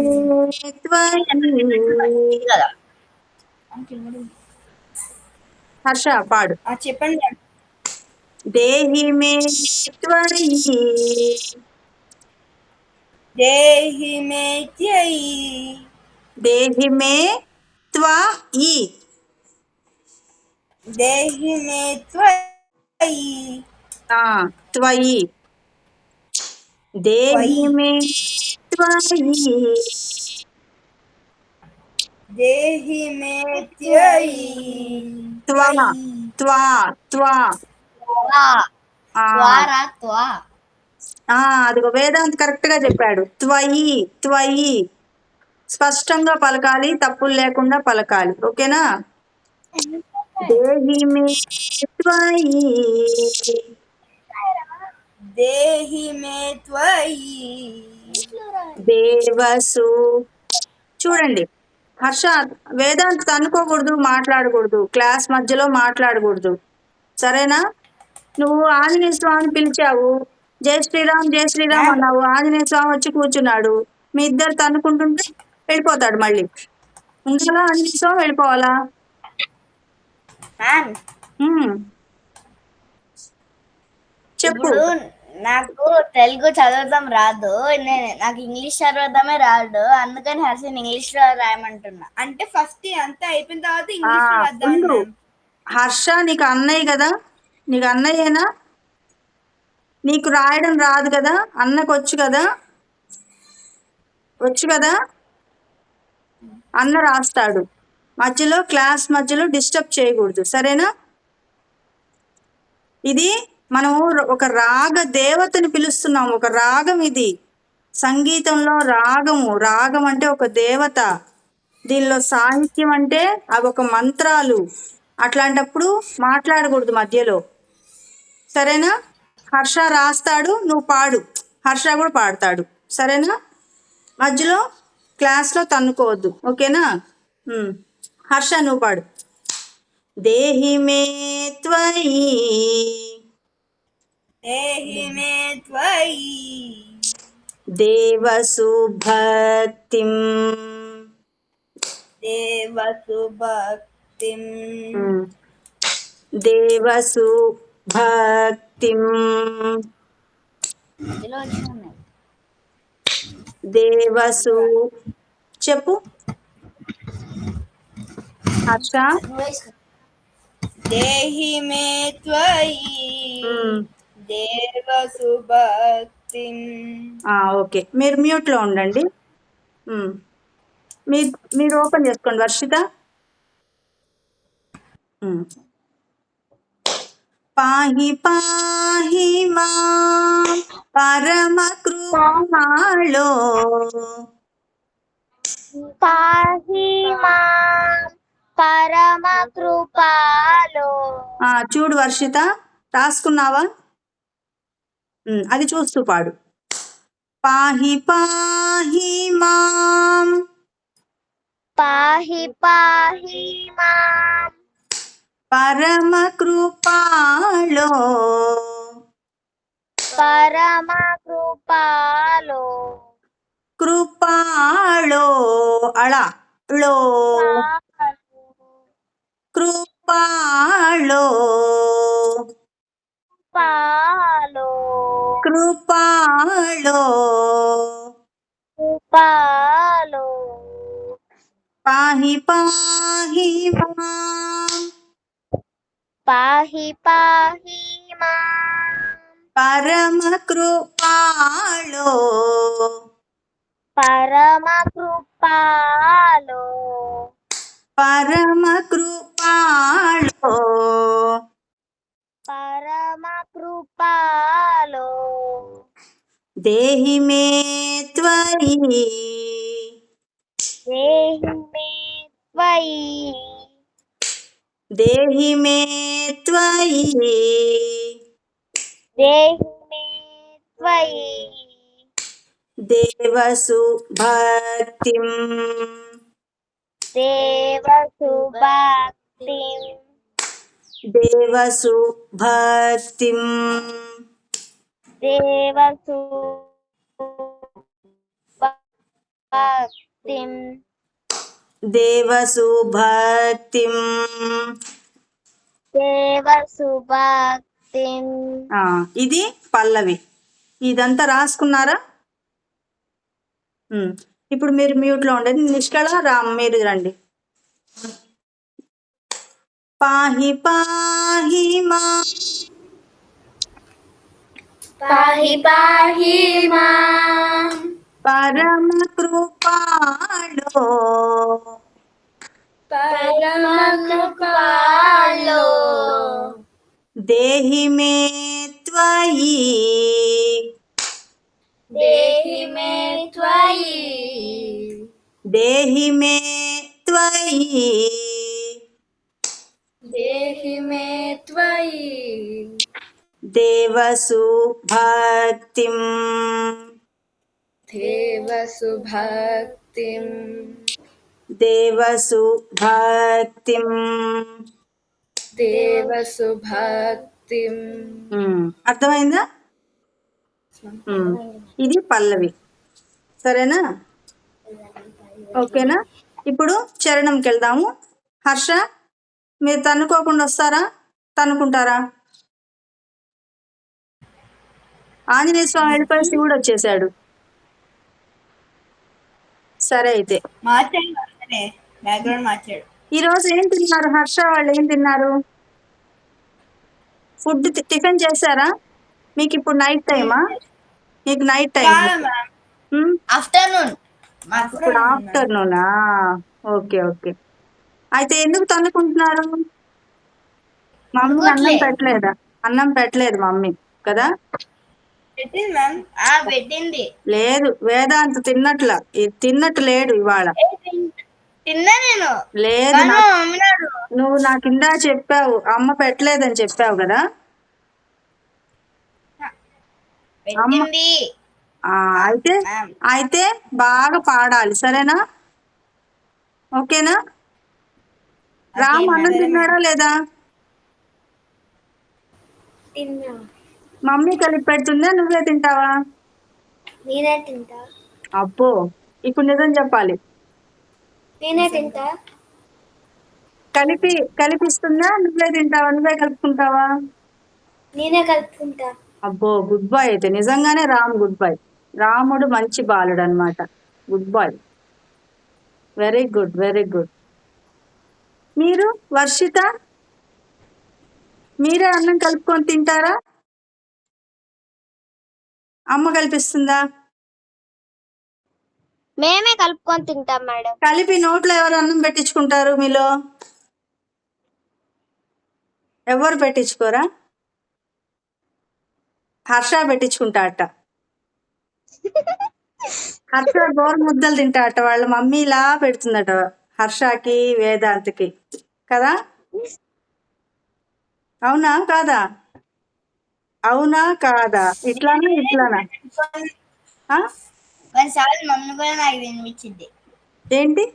త్వయి. హర్ష పాడు. చెప్పండి మ్యామ్. దేహి మే త్వయి. దేహి మే త్వయి. దేహి మే త్వయి. దేహి మే త్వయి. త్వయి. దేహి త్వయి మే త్వయి. దేహి మే త్వయి. త్వా త్వయి త్వా త్వా ఆ, అదిగో వేదాంత్ కరెక్ట్ గా చెప్పాడు. త్వయి త్వయి స్పష్టంగా పలకాలి, తప్పులు లేకుండా పలకాలి. ఓకేనా? దేహి మే త్వయి. దేహి మే త్వయి. దేవసు. చూడండి హర్ష, వేదాంత్ అనుకోకూడదు, మాట్లాడకూడదు, క్లాస్ మధ్యలో మాట్లాడకూడదు. సరేనా? నువ్వు ఆంజనేయ స్వామిని పిలిచావు, జై శ్రీరామ్ జై శ్రీరామ్ మ్యామ్ అన్నావు, ఆంజనేయ స్వామి వచ్చి కూర్చున్నాడు. మీ ఇద్దరు తన్నుకుంటుంటే వెళ్ళిపోతాడు మళ్ళీ. ఉండాలా ఆంజనేయ స్వామి, వెళ్ళిపోవాలా? మ్యామ్ ఉమ్, చెప్పు. ఇప్పుడు నాకు తెలుగు చదవడం రాదు, నాకు ఇంగ్లీష్ చదవడమే రాదు, అందుకని హర్షని ఇంగ్లీష్ లో రాయమంటున్నా. అంటే ఫస్ట్ అంతా అయిపోయిన తర్వాత ఆ, ఇంగ్లీష్ లో రాద్దాం ఉండు. మ్యామ్. హర్ష నీకు అన్నయ్య కదా, నీకు అన్నయ్యేనా? నీకు రాయడం రాదు కదా, అన్నకు వచ్చు కదా, వచ్చు కదా. అన్న రాస్తాడు. మధ్యలో క్లాస్ మధ్యలో డిస్టర్బ్ చేయకూడదు. సరేనా? ఇది మనము ఒక రాగ దేవతని పిలుస్తున్నాం. ఒక రాగం ఇది. సంగీతంలో రాగము. రాగం అంటే ఒక దేవత. దీనిలో సాహిత్యం అంటే అవి ఒక మంత్రాలు. అట్లాంటప్పుడు మాట్లాడకూడదు మధ్యలో. సరేనా? హర్ష రాస్తాడు, నువ్వు పాడు. హర్ష కూడా పాడతాడు. సరేనా? మధ్యలో క్లాస్లో తన్నుకోవద్దు. ఓకేనా? హర్ష నువ్వు పాడు. దేహి మే త్వయి. దేహి మే త్వయి. దేవసు భక్తిం. దేవసు భక్తిం. దేవసు భక్తిం. మధ్యలో వచ్చిన దేవసు. చెప్పు హర్ష. దేహి మే త్వయి. దేవసు భక్తిం. ఓకే, మీరు మ్యూట్లో ఉండండి. మీరు ఓపెన్ చేసుకోండి వర్షిత. పాహి పాహి మా పరమ కృపాళో. పాహి మాం పరమ కృపాలో. చూడు వర్షిత, రాసుకున్నావా? అది చూస్తూ పాడు. పాహి పాహి మాం. పాహి పాహి మాం పరమ కృపాళో. పరమ కృపాలో. కృపాళో అళ లో. కృపాళో. పాలో కృపాళో. పాలో. పాహి పాహి మాం. పాహి పాహి మాం పరమ కృపాళో. పరమ కృపాలో. పరమ కృపాళో. దేహి మే త్వయి దేహి మే త్వయి దేహి మే త్వయి దేహి మే త్వయి దేవసు భక్తిం దేవసు భక్తిం దేవసు భక్తిం దేవసు భక్తిం దేవసు భక్తిం. దేవసు భక్తిం. ఇది పల్లవి. ఇదంతా రాసుకున్నారా? ఇప్పుడు మీరు మ్యూట్లో ఉండండి. నిష్కళ రామ్ మీరు రండి. పాహి పాహి మా పాహి పాహి మాం పరమ కృపాళో పరమ కృపాలో దేహి మే త్వయి దేహి మే త్వయి దేహి మే త్వయి దేహి మే త్వయి దేవసు భక్తిం దేవసు భక్తిం దేవసు భక్తిం. దేవసు భక్తిం. అర్థమైందా? ఇది పల్లవి. సరేనా? ఓకేనా? ఇప్పుడు చరణంకి వెళ్దాము. హర్ష, మీరు తన్నుకోకుండా వస్తారా? తన్నుకుంటారా? ఆంజనేయ స్వామి వెళ్ళిపోయి శివుడు వచ్చేసాడు. సరే అయితే మార్చాడు, బ్యాక్గ్రౌండ్ మార్చాడు. ఈరోజు ఏం తిన్నారు హర్ష? వాళ్ళు ఏం తిన్నారు? ఫుడ్ టిఫిన్ చేశారా? మీకు ఇప్పుడు నైట్ టైమా? మీకు నైట్ టైం ఆఫ్టర్నూన్. ఇప్పుడు ఆఫ్టర్నూనా? Okay okay. అయితే ఎందుకు తన్నుకుంటున్నారు? మమ్మీ అన్నం పెట్టలేదా? అన్నం పెట్టలేదు మమ్మీ కదా? పెట్టింది మ్యామ్. పెట్టింది. లేదు, వేదాంత తిన్నట్టు లేడు ఇవాళ. తిన్నా నేను. లేదు, నువ్వు నా కింద చెప్పావు అమ్మ పెట్టలేదని చెప్పావు కదా? పెట్టింది. అయితే అయితే బాగా పాడాలి, సరేనా? ఓకేనా? రామ్ అన్నం తిన్నాడా లేదా? తిన్నా. మమ్మీ కలిపి పెడుతుందా, నువ్వే తింటావా? నేనే తింటా. అబ్బో, ఇప్పుడు నిజం చెప్పాలి. నేనే తింటా. కలిపిస్తుందా, నువ్వే తింటావా? నువ్వే కలుపుకుంటావా? నేనే కలుపుకుంటా. అబ్బో, గుడ్ బాయ్. అయితే నిజంగానే రామ్ గుడ్ బాయ్. రాముడు మంచి బాలుడు అనమాట. Good boy, very good very good. మీరు వర్షిత, మీరే అన్నం కలుపుకొని తింటారా? అమ్మ కల్పిస్తుందా? మేమే కలుపుకొని తింటాం మేడం. కలిపి నోట్లో ఎవరు అన్నం పెట్టించుకుంటారు మీలో? ఎవరు పెట్టించుకోరా? హర్ష పెట్టించుకుంటా అట్ట. హర్ష గోరు ముద్దలు తింటా అట్ట. వాళ్ళ మమ్మీలా పెడుతుందట హర్షకి, వేదాంతకి కదా? అవునా కాదా? అవునా కాదా? ఇట్లానా ఇట్లానా? కొన్నిసార్లు మమ్మీ కూడా నాకు తినిపించింది. ఏంటి?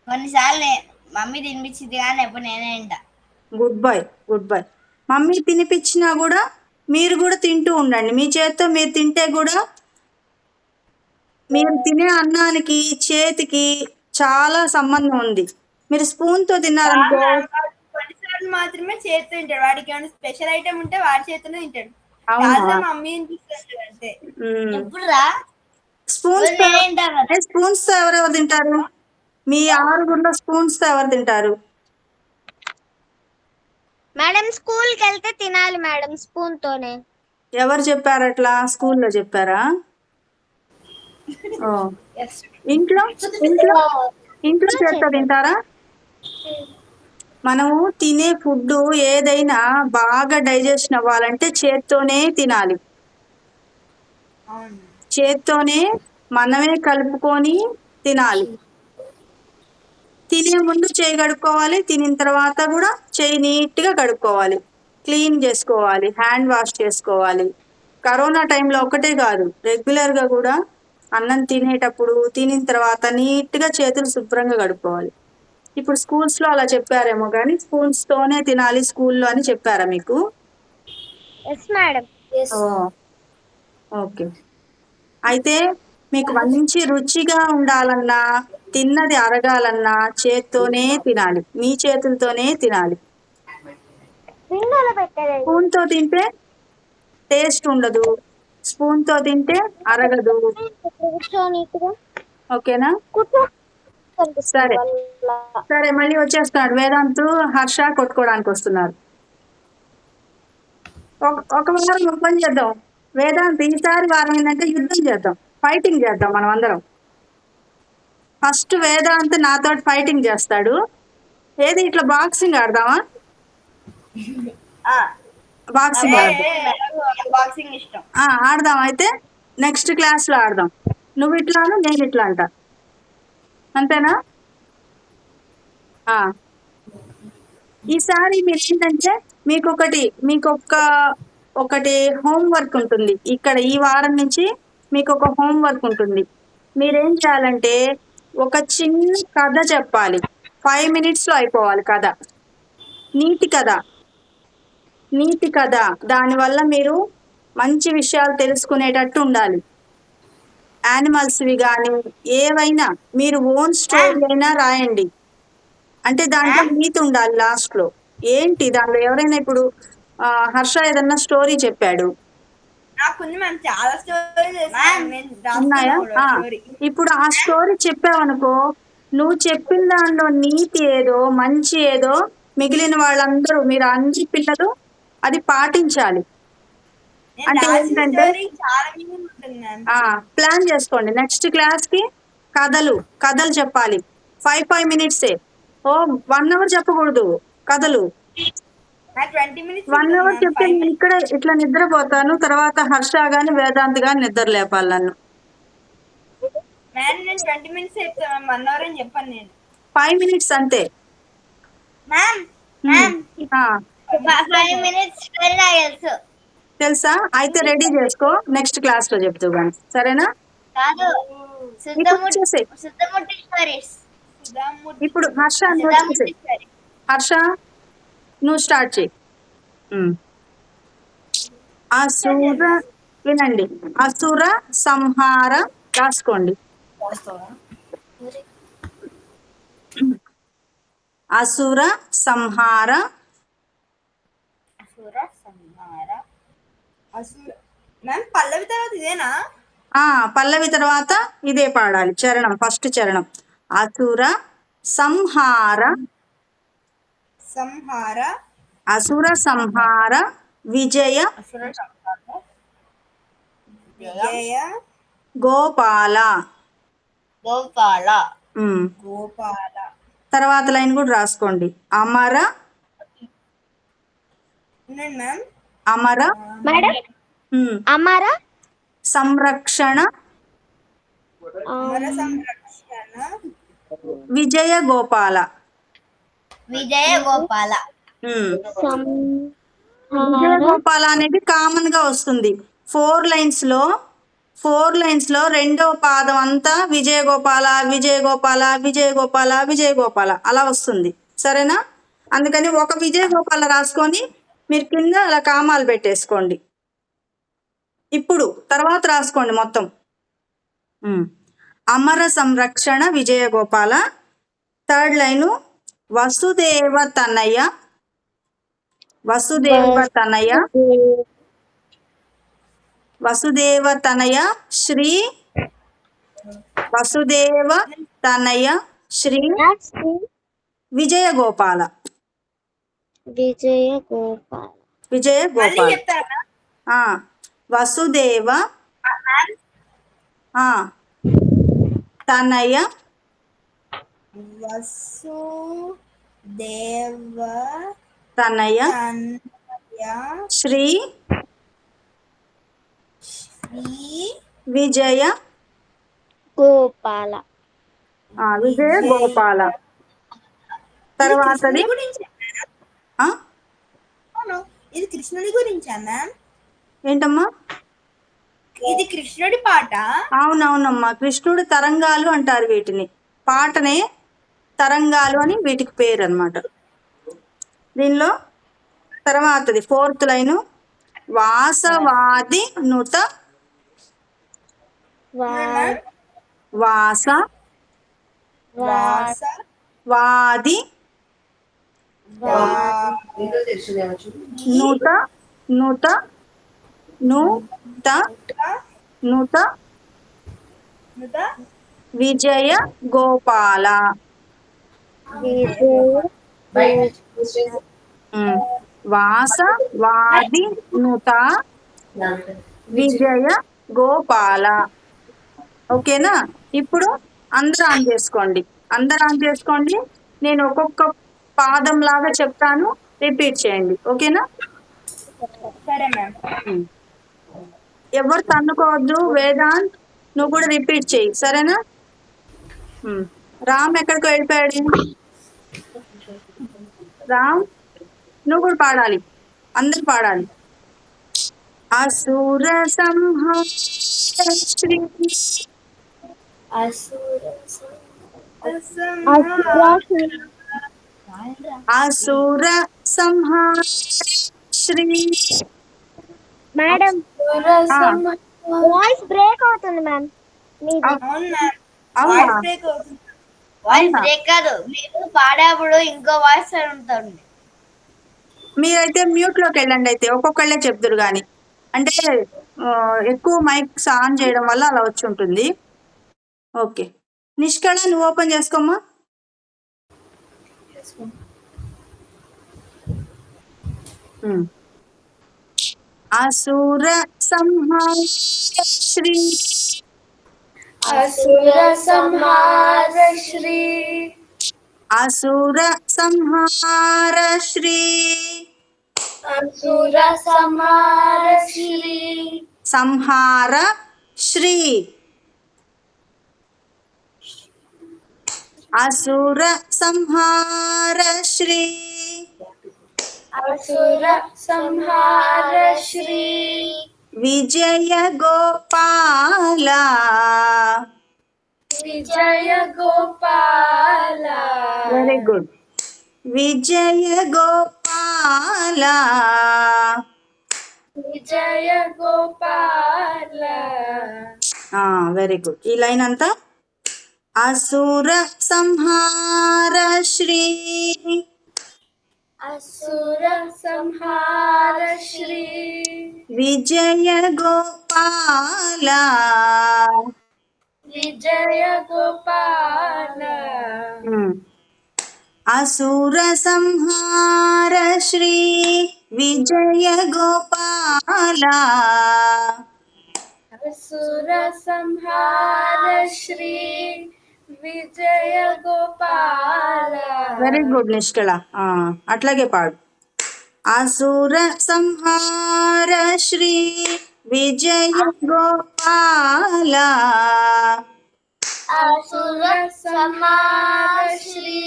కొన్నిసార్లు మమ్మీ తినిపించింది కానీ ఎప్పుడు నేనే తింటా. Good boy good boy. Mummy తినిపించినా కూడా మీరు కూడా తింటూ ఉండండి. మీ చేత్తో మీరు తింటే కూడా మీరు తినే అన్నానికి చేతికి చాలా సంబంధం ఉంది. మీరు స్పూన్తో తిన్నారనుకో. కొన్నిసార్లు మాత్రమే చేతితో తింటాడు. వాడికి ఏమైనా స్పెషల్ ఐటమ్ ఉంటే వాడి చేతితోనే తింటాడు. అవునా? మమ్మీ తినిపిస్తాడు అంతే. ఎప్పుడు రా స్పూన్స్ తో ఎవరెవరు తింటారు? మీ ఆరుగురిలో స్పూన్స్ తో ఎవరు తింటారు? మేడం స్కూల్కి వెళ్తే తినాలి మేడం స్పూన్ తోనే. ఎవరు చెప్పారు అట్లా? స్కూల్లో చెప్పారా? ఇంట్లో ఇంట్లో ఇంట్లో చేత్తో తింటారా? మనము తినే ఫుడ్ ఏదైనా బాగా డైజెషన్ అవ్వాలంటే చేత్తోనే తినాలి. అవును. చేత్తోనే మనమే కలుపుకొని తినాలి. తినే ముందు చేయి కడుక్కోవాలి, తినిన తర్వాత కూడా చేయి నీట్గా కడుక్కోవాలి, క్లీన్ చేసుకోవాలి, హ్యాండ్ వాష్ చేసుకోవాలి. కరోనా టైంలో ఒకటే కాదు, రెగ్యులర్గా కూడా అన్నం తినేటప్పుడు తినిన తర్వాత నీట్గా చేతులు శుభ్రంగా కడుక్కోవాలి. ఇప్పుడు స్కూల్స్లో అలా చెప్పారేమో కానీ స్పూన్స్తోనే తినాలి స్కూల్లో అని చెప్పారా మీకు? Yes madam. Oh, okay. అయితే మీకు మంచి రుచిగా ఉండాలన్నా తిన్నది అరగాలన్నా చేత్తోనే తినాలి, మీ చేతులతోనే తినాలి. విండోలో పెట్టేది స్పూన్తో తింటే టేస్ట్ ఉండదు, స్పూన్తో తింటే అరగదు. కూర్చొని ఓకేనా? కూర్చో కనిపిస్తుంది సరే వాళ్ళ. సరే, మళ్ళీ వచ్చేస్తున్నాడు వేదాంత్, హర్ష కొట్టుకోవడానికి వస్తున్నారు. ఒక వారం ఒక పని చేద్దాం వేదాంత్, ఈసారి వారం ఏంటంటే యుద్ధం చేద్దాం, ఫైటింగ్ చేద్దాం మనం అందరం. ఫస్ట్ వేదాంత్ నాతో ఫైటింగ్ చేస్తాడు. ఏది ఇట్లా బాక్సింగ్ ఆడదామా? బాక్సింగ్ ఆడదాం. బాక్సింగ్ ఇష్టం. ఆడదాం. అయితే నెక్స్ట్ క్లాస్లో ఆడదాం. నువ్వు ఇట్లాను, నేను ఇట్లా అంట, అంతేనా? ఈసారి మీరు ఏంటంటే మీకు ఒకటి హోంవర్క్ ఉంటుంది. ఇక్కడ ఈ వారం నుంచి మీకు ఒక హోంవర్క్ ఉంటుంది. మీరేం చేయాలంటే ఒక చిన్న కథ చెప్పాలి, 5 minutesలో అయిపోవాలి కథ. నీతి కథ, దానివల్ల మీరు మంచి విషయాలు తెలుసుకునేటట్టు ఉండాలి. యానిమల్స్వి కానీ ఏవైనా మీరు ఓన్ స్టోరీ అయినా రాయండి, అంటే దాంట్లో నీతి ఉండాలి లాస్ట్లో. ఏంటి దాంట్లో ఎవరైనా ఇప్పుడు హర్ష ఏదన్నా స్టోరీ చెప్పాడు, నాకుంది మ్యామ్, చాలా స్టోరీస్ ఉన్నాయా? ఇప్పుడు ఆ స్టోరీ చెప్పావనుకో, నువ్వు చెప్పిన దానిలో నీతి ఏదో మంచి ఏదో మిగిలిన వాళ్ళందరూ, మీరు అందరి పిల్లలు అది పాటించాలి. అంటే ఏంటంటే చాలా మీనింగ్ ఉంటుంది మ్యామ్. ప్లాన్ చేసుకోండి. నెక్స్ట్ క్లాస్కి కథలు చెప్పాలి. 5 minutes. 1 hour చెప్పకూడదు కథలు. 20 minutes 1 hour చెప్తే నేను ఇక్కడ ఇట్లా నిద్రపోతాను, తర్వాత హర్ష గాని వేదాంత్ గాని నిద్ర లేపాలి నన్ను. మ్యామ్ నేను 20 minutes చెప్తాను మ్యామ్, 1 hour అని చెప్పాను నేను. 5 minutes అంతే. మ్యామ్ 5 minutes స్టోరీ నాకు తెలుసు. తెలుసా? అయితే రెడీ చేసుకో, నెక్స్ట్ క్లాస్ లో చెప్తూ గాని, సరేనా? కాదు, సుద్దముట్టి స్టోరీస్. ఇప్పుడు హర్ష హర్ష నువ్వు స్టార్ట్ చేయి. వినండి, అసుర సంహార రాసుకోండి. అసుర సంహార. మ్యామ్ పల్లవి తర్వాత ఇదేనా? పల్లవి తర్వాత ఇదే పాడాలి చరణం, ఫస్ట్ చరణం. అసుర సంహార అసుర సంహార విజయ గోపాల. తర్వాత లైన్ కూడా రాసుకోండి. అమర అమర మేడం అమర సంరక్షణ విజయ గోపాల. విజయ గోపాల అనేది కామన్ గా వస్తుంది. 4 lines లో రెండో పాదం అంతా విజయగోపాల విజయగోపాల విజయగోపాల విజయగోపాల అలా వస్తుంది, సరేనా? అందుకని ఒక విజయగోపాల రాసుకొని మీరు కింద అలా కామాలు పెట్టేసుకోండి. ఇప్పుడు తర్వాత రాసుకోండి మొత్తం. అమర సంరక్షణ విజయగోపాల. 3rd లైను వసుదేవ తనయ శ్రీ విజయగోపాల. వసుదేవ తనయ శ్రీ విజయ గోపాల. విజయ గోపాల. తర్వాతది గురించి ఆ? అవును, ఇది కృష్ణుడి గురించా మ్యామ్? ఏంటమ్మా? ఇది కృష్ణుడి పాట. అవునవునమ్మా, కృష్ణుడు తరంగాలు అంటారు వీటిని. పాటనే తరంగాలు అని వీటికి పేరు అన్నమాట. దీనిలో తర్వాతది 4th లైను, వాసవాది నుత వా- వాస వాస వాది నుత నుత నుత నుత నుత విజయ గోపాల. వాస వాది నుత విజయ గోపాల. ఓకేనా? ఇప్పుడు అందరూ ఆన్ చేసుకోండి. నేను ఒక్కొక్క పాదం లాగా చెప్తాను, రిపీట్ చేయండి. ఓకేనా? సరే మ్యామ్. ఎవరు తన్నుకోవద్దు. వేదాంత్, నువ్వు కూడా రిపీట్ చేయి, సరేనా? రామ్ ఎక్కడికో వెళ్ళిపోయాడు. రామ్, నువ్వు కూడా పాడాలి, అందరు పాడాలి. అసుర సంహార శ్రీ అసుర సంహార శ్రీ. మేడం వాయిస్ బ్రేక్ అవుతుంది మ్యామ్ మీది. అవును మ్యామ్, అవునా? వాయిస్ బ్రేక్ అవుతుంది. వాయిస్ బ్రేక్ కాదు, మీరు పాడేప్పుడు ఇంకో వాయిస్ ఉంటుంది. మీరైతే మ్యూట్ లోకి వెళ్ళండి. అయితే ఒక్కొక్కళ్ళే చెప్తురు కానీ, అంటే ఎక్కువ మైక్స్ ఆన్ చేయడం వల్ల అలా వచ్చి ఉంటుంది. ఓకే, నిష్కళ నువ్వు ఓపెన్ చేసుకోమ్మా. అసుర సంహార శ్రీ అసుర సంహార శ్రీ అసుర సంహార శ్రీ అసుర సంహార శ్రీ సంహార శ్రీ అసుర సంహార శ్రీ అసుర సంహార శ్రీ విజయ గోపాల విజయ గోపాల. Very good. విజయ గోపాల విజయ గోపాల. Very good. ఈ లైన్ అంతా అసుర సంహార శ్రీ అసుర సంహార శ్రీ విజయ గోపాల విజయ గోపాల. అసుర సంహార శ్రీ విజయ గోపాల అసుర సంహార శ్రీ విజయ గోపాల. వెరీ గుడ్ నిష్కళ, అట్లాగే పాడు. అసుర సంహార శ్రీ విజయ గోపాల అసుర సంహార శ్రీ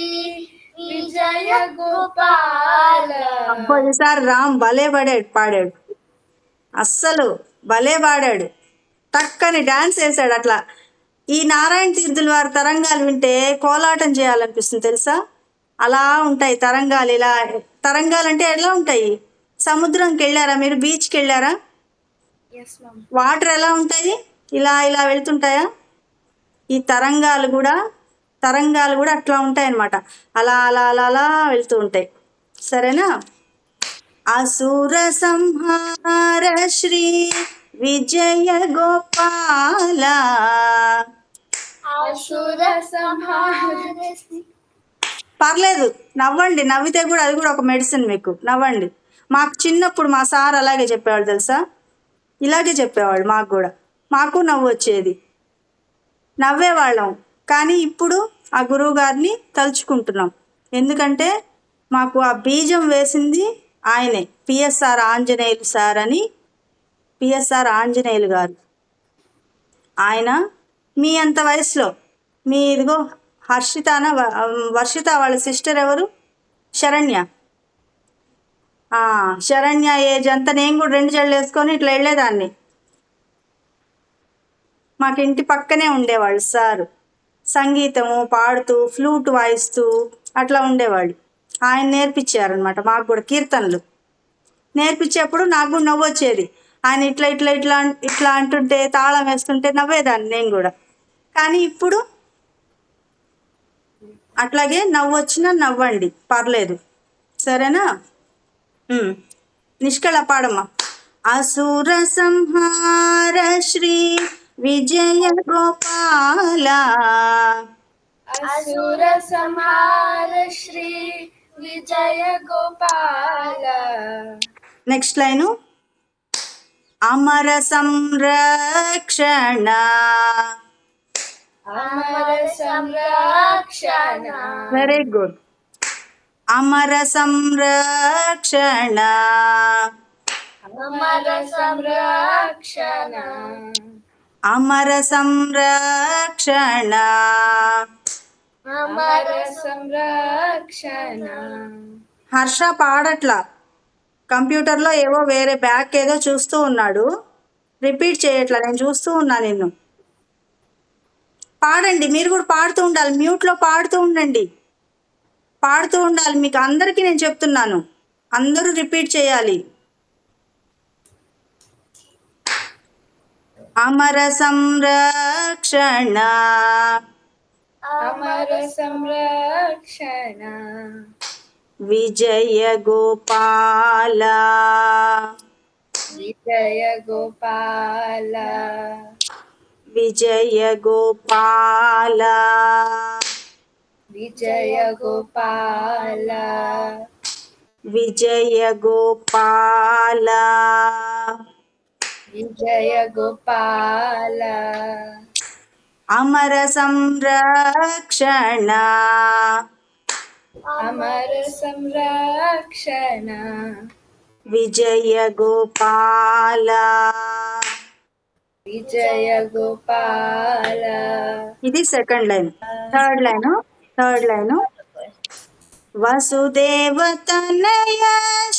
విజయ గోపాల. అబ్బో, ఈసారి రామ్ భలే పాడాడు. అస్సలు భలే పాడాడు, టక్కని డాన్స్ వేసాడు. అట్లా ఈ నారాయణ తీర్థుల వారి తరంగాలు వింటే కోలాటం చేయాలనిపిస్తుంది తెలుసా. అలా ఉంటాయి తరంగాలు. ఇలా తరంగాలు అంటే ఎలా ఉంటాయి? సముద్రంకి వెళ్ళారా మీరు? బీచ్కి వెళ్ళారా? వాటర్ ఎలా ఉంటాయి? ఇలా ఇలా వెళ్తుంటాయా? ఈ తరంగాలు కూడా అట్లా ఉంటాయి అన్నమాట. అలా అలా అలా అలా వెళ్తూ ఉంటాయి. సరేనా? అసుర సంహార శ్రీ విజయ గోపాల అసుర సంహార శ్రీ. పర్లేదు, నవ్వండి. నవ్వితే కూడా అది కూడా ఒక మెడిసిన్ మీకు. నవ్వండి. మాకు చిన్నప్పుడు మా సార్ అలాగే చెప్పేవాళ్ళు తెలుసా. ఇలాగే చెప్పేవాళ్ళు మాకు కూడా. మాకు నవ్వు వచ్చేది, నవ్వేవాళ్ళం. కానీ ఇప్పుడు ఆ గురువు గారిని తలుచుకుంటున్నాం. ఎందుకంటే మాకు ఆ బీజం వేసింది ఆయనే, పిఎస్ఆర్ ఆంజనేయులు సార్ అని. పిఎస్ఆర్ ఆంజనేయులు గారు ఆయన మీ అంత వయసులో మీ ఇదిగో వర్షిత వాళ్ళ సిస్టర్ ఎవరు, శరణ్య. శరణ్య ఏజ్ అంతా నేను కూడా 2 జడలు వేసుకొని ఇట్లా వెళ్ళేదాన్ని. మాకు ఇంటి పక్కనే ఉండేవాళ్ళు సారు. సంగీతము పాడుతూ ఫ్లూట్ వాయిస్తూ అట్లా ఉండేవాళ్ళు. ఆయన నేర్పించారనమాట మాకు కూడా కీర్తనలు. నేర్పించేప్పుడు నాకు కూడా నవ్వు వచ్చేది. ఆయన ఇట్లా ఇట్లా ఇట్లా ఇట్లా అంటుంటే తాళం వేస్తుంటే నవ్వేదాన్ని నేను కూడా. కానీ ఇప్పుడు అట్లాగే నవ్వు వచ్చినా నవ్వండి, పర్లేదు, సరేనా? నిష్కళ పాడమ్మా. అసుర సంహార శ్రీ విజయ గోపాల, అసుర సంహార శ్రీ విజయ గోపాల. నెక్స్ట్ లైను అమర సంరక్షణ, అమర సంరక్షణ. Very good. అమర సంరక్షణ, అమర సంరక్షణ. అమర సంరక్షణ. అమర సంరక్షణ. హర్ష పాడట్లా, కంప్యూటర్లో ఏవో వేరే బ్యాక్ ఏదో చూస్తూ ఉన్నాడు, రిపీట్ చేయట్లా. నేను చూస్తూ ఉన్నా నిన్ను. పాడండి, మీరు కూడా పాడుతూ ఉండాలి, మ్యూట్లో పాడుతూ ఉండండి, పాడుతూ ఉండాలి. మీకు అందరికీ నేను చెప్తున్నాను, అందరూ రిపీట్ చేయాలి. అమర సంరక్షణ, అమర సంరక్షణ. విజయ గోపాల, విజయ గోపాల. విజయ గోపాల, విజయ గోపాల. విజయ గోపాల. విజయ గోపాల. అమర సంరక్షణ, అమర సంరక్షణ. విజయ గోపాల. విజయ గోపాల. ఇది second line. Third line Vasudeva తనయ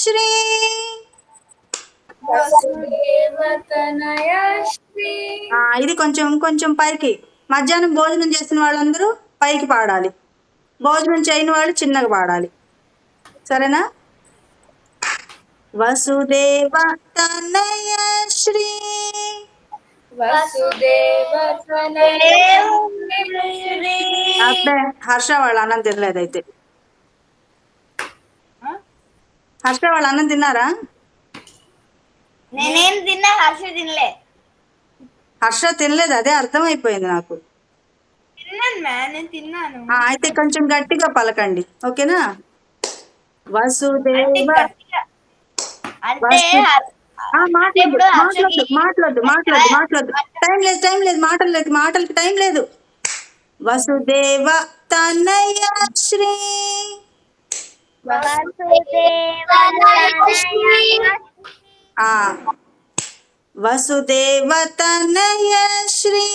శ్రీ, వసుదేవ తనయ శ్రీ. ఇది కొంచెం పైకి. మధ్యాహ్నం భోజనం చేసిన వాళ్ళందరూ పైకి పాడాలి, భోజనం చేయని వాళ్ళు చిన్నగా పాడాలి, సరేనా? వసుదేవ తనయ శ్రీ, వసుదేవ తనయ శ్రీ. అప్పుడే హర్ష వాళ్ళు అన్నం తినలేదు. అయితే హర్ష వాళ్ళు అన్నం తిన్నారా? నేనేం తిన్నా, హర్ష తినలే. హర్ష తినలేదు, అదే అర్థమైపోయింది నాకు. తిన్నాను నేను తిన్నాను. అయితే కొంచెం గట్టిగా పలకండి, ఓకేనా? వసుదేవ. అంటే మాట్లాడదు. టైం లేదు, మాటలకి టైం లేదు. వసుదేవ తనయ శ్రీ, వసుదేవ తనయ శ్రీ,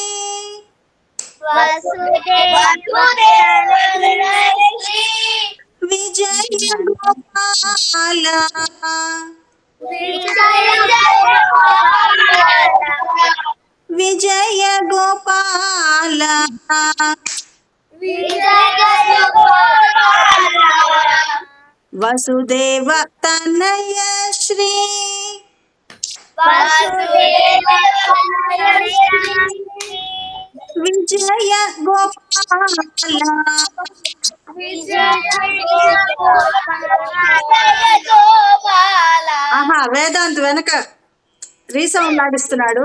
విజయ గోపాల, విజయ గోపాల. వసుదేవ తనయ శ్రీ, విజయ గోపాల. ఆహా, వేదాంత్ వెనక రీసౌండ్ ఆడిస్తున్నాడు.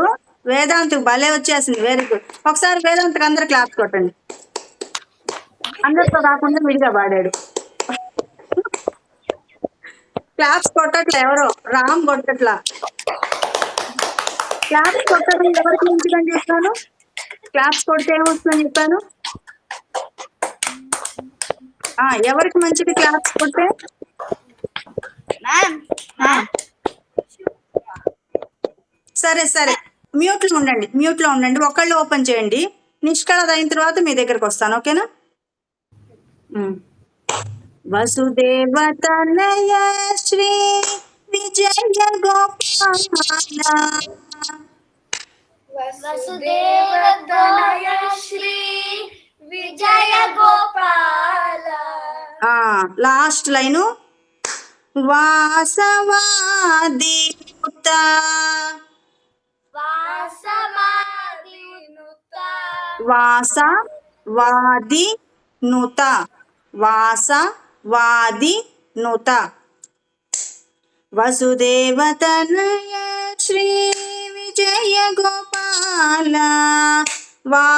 వేదాంత్ భలే వచ్చేసింది, వెరీ గుడ్. ఒకసారి వేదాంత్కి అందరు క్లాప్స్ కొట్టండి. అందరితో కాకుండా విడిగా పాడాడు. క్లాప్స్ కొట్టట్లా ఎవరో, రామ్ కొట్టట్లా. క్లాప్స్ కొట్టడం ఎవరికి మంచిదని చెప్పాను, క్లాప్స్ కొడితే ఏమొస్తుందని చెప్పాను. ఎవరికి మంచిది క్లాప్స్ కొట్టే? సరే మ్యూట్లో ఉండండి, ఒకళ్ళు ఓపెన్ చేయండి. నిష్కళది అయిన తర్వాత మీ దగ్గరకు వస్తాను, ఓకేనా? వసుదేవ తనయ శ్రీ విజయ గోపాల వసుదేవతనయ శ్రీ విజయ గోపాల. లాస్ట్ లైను వాసవాదినుత వాసవాదినుత వాసవాదినుత వసుదేవతనయ శ్రీ విజయ గోపాల వాసవాదినుత.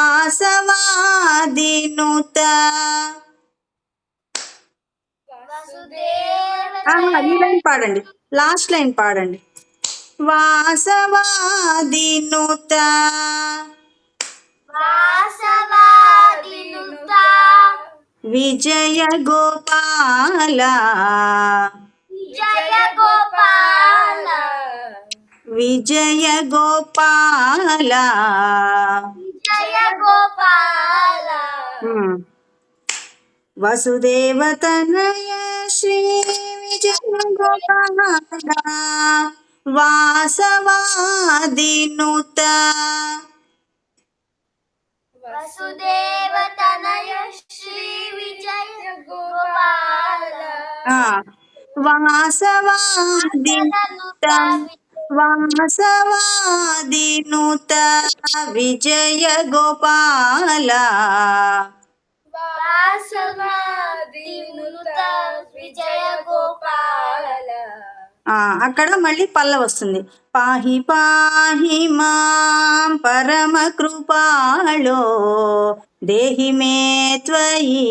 ఈ లైన్ పాడండి, లాస్ట్ లైన్ పాడండి. వాసవాదినుత విజయ గోపాల విజయ గోపాల. వసుదేవతనయ శ్రీ విజయ గోపాల వాసవాదినుత. వసుదేవతనయ శ్రీ విజయ గోపాల వాసవాదినుత వాసవాదినుత విజయ గోపాల విజయ గోపాల. అక్కడ మళ్ళీ పల్ల వస్తుంది. పాహి పాహి మాం పరమ కృపాళో దేహి మే త్వయి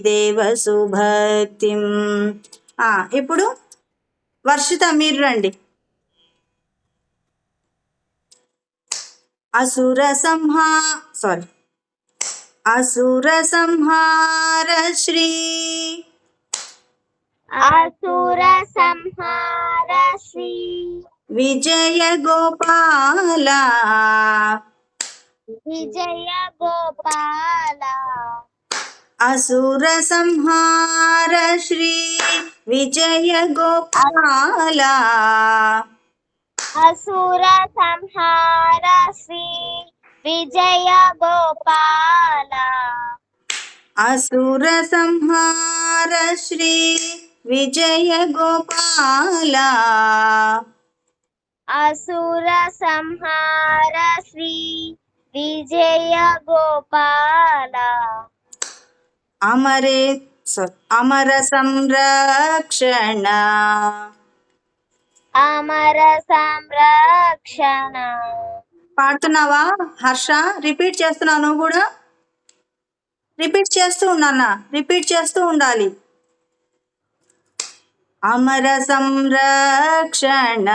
దేవ సుభక్తిం. ఇప్పుడు వర్షిత మీరు రండి. అసుర సంహార శ్రీ విజయ గోపాల అసుర సంహార శ్రీ విజయ గోపాల అసుర సంహార శ్రీ విజయ గోపాల అసుర సంహార శ్రీ విజయ గోపాల అసుర సంహార శ్రీ విజయ గోపాల అమర సంరక్షణ పాడుతున్నావా హర్ష? రిపీట్ చేస్తున్నావు నువ్వు కూడా? రిపీట్ చేస్తూ ఉన్నానా? రిపీట్ చేస్తూ ఉండాలి. అమర సంరక్షణ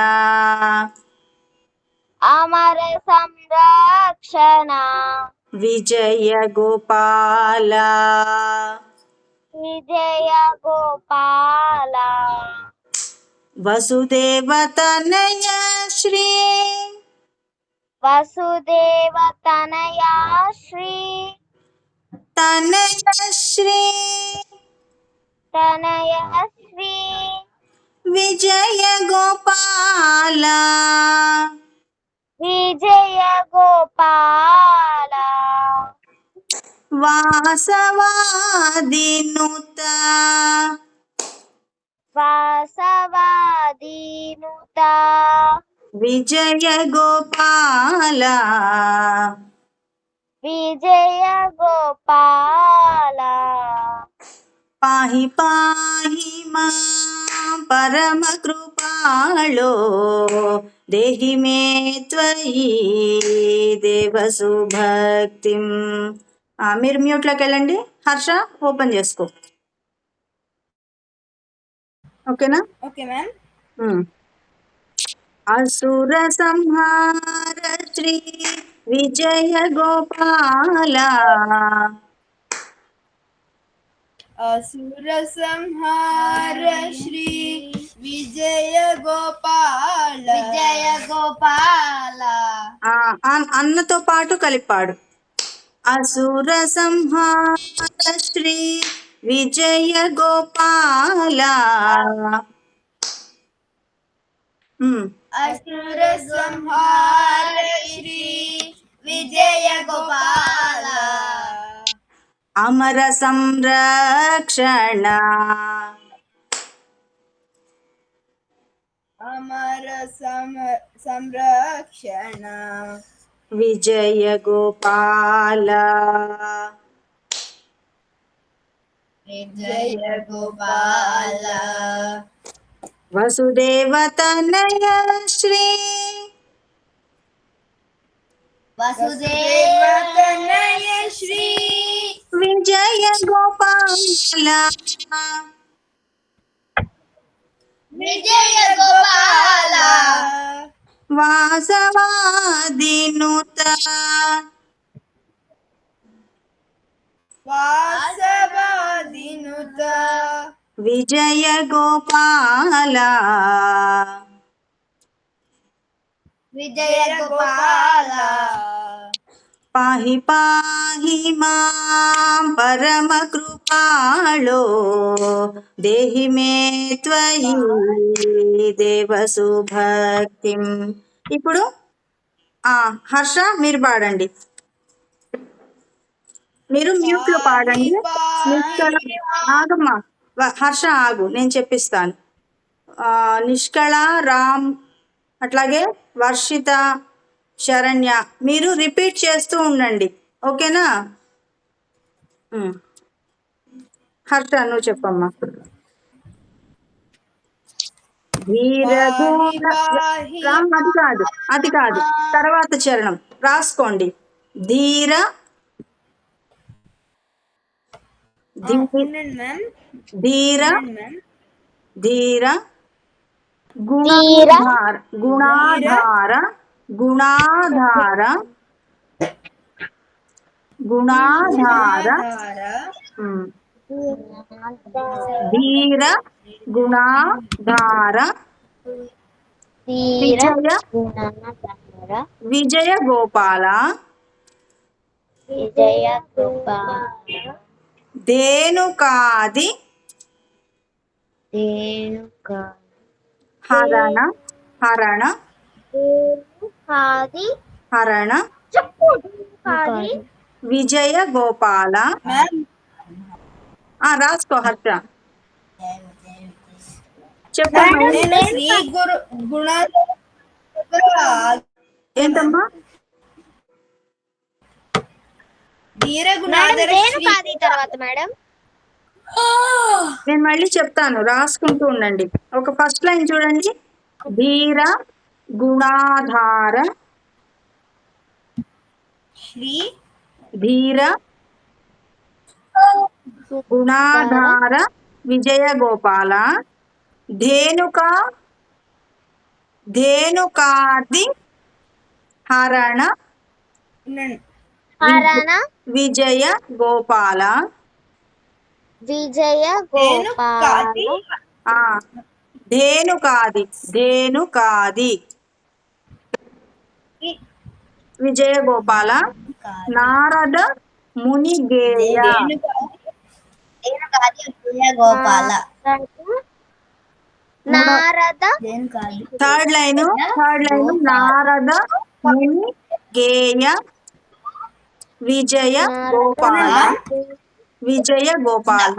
విజయ గోపాల వసుదేవతనయ శ్రీ తనయ శ్రీ విజయ గోపాల వాసవాదినుత విజయ గోపాల పాహి పాహి మాం పరమ కృపాళో దేహి మే త్వయి దేవ సుభక్తిం. మీరు మ్యూట్లోకి వెళ్ళండి. హర్ష ఓపెన్ చేసుకో, ఓకేనా? Okay ma'am. అసుర సంహార శ్రీ విజయ గోపాల అసుర సంహార శ్రీ విజయ గోపాల విజయ గోపాల అన్నతో పాటు కలిపాడు. అసుర సంహార శ్రీ విజయ గోపాల. అసుర సంహార శ్రీ విజయ గోపాల. అమర సంరక్షణ అమర సంరక్షణ విజయ గోపాల. విజయ గోపాల. వసుదేవ తనయ శ్రీ వసుదేవ తనయ శ్రీ విజయ గోపాల. విజయ గోపాల. వాసవాదినుత వాసవాదినుత విజయ గోపాల. విజయ గోపాల. పాహి పాహి మాం పరమ కృపాళో దేహి మే త్వయి దేవసు భక్తిం. ఇప్పుడు హర్ష మీరు పాడండి. మీరు మ్యూట్ లో పాడండి. ఆగమ్మా, హర్ష ఆగు, నేను చెప్పిస్తాను. నిష్కళ, రామ్, అట్లాగే వర్షిత, శరణ్య మీరు రిపీట్ చేస్తూ ఉండండి, ఓకేనా? హర్ష నువ్వు చెప్పమ్మా. అది కాదు, తర్వాత చరణం రాసుకోండి. ధీర ధీర ధీర గుణాధార గుణాధార గుణాధార గుణాధార ధీర గుణాధార విజయ గోపాల. విజయ గోపాల. ధేనుకాది హరణ హరణ హరణ విజయ గోపాల. రాసుకో హర్ష, చెప్పండి. ఏంటమ్మా? తర్వాత మేడం నేను మళ్ళీ చెప్తాను, రాసుకుంటూ ఉండండి. ఒక ఫస్ట్ లైన్ చూడండి. ధీర గుణాధార ధీర గుణాధార విజయ గోపాల. ధేనుకాది హరణ విజయ గోపాల. విజయ గోపాల. ధేనుకాది విజయ గోపాల. నారద ముని గేయ గోపాల. నారద థర్డ్ లైన్ నారద ముని గేయ విజయ గోపాల. విజయ గోపాల.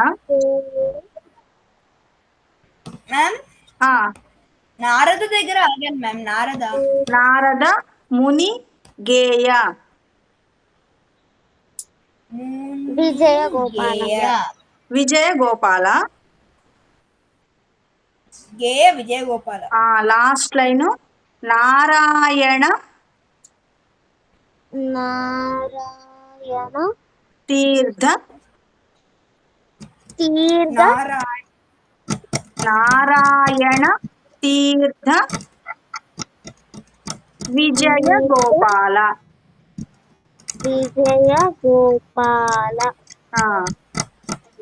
నారద దగ్గర ఆగాను మ్యామ్. నారద ముని గేయ విజయ గోపాల. విజయ గోపాల. గేయ విజయ గోపాల. లాస్ట్ లైన్ నారాయణ తీర్థ నారాయణ తీర్థ విజయ గోపాల.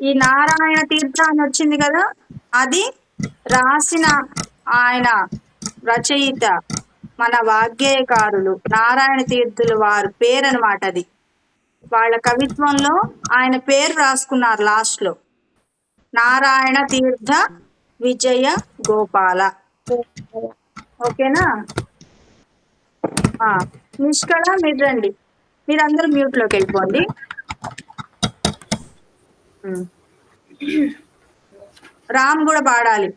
ఈ నారాయణ తీర్థ అని వచ్చింది కదా, అది రాసిన ఆయన రచయిత మన వాగ్గేయకారులు నారాయణ తీర్థులు వారి పేరు అనమాట. అది వాళ్ళ కవిత్వంలో ఆయన పేరు రాసుకున్నారు లాస్ట్ లో, నారాయణ తీర్థ విజయ గోపాల. ఓకేనా? నిష్కళ మీరు రండి, మీరందరూ మ్యూట్ లోకి వెళ్ళిపోండి. రామ్ కూడా పాడాలి.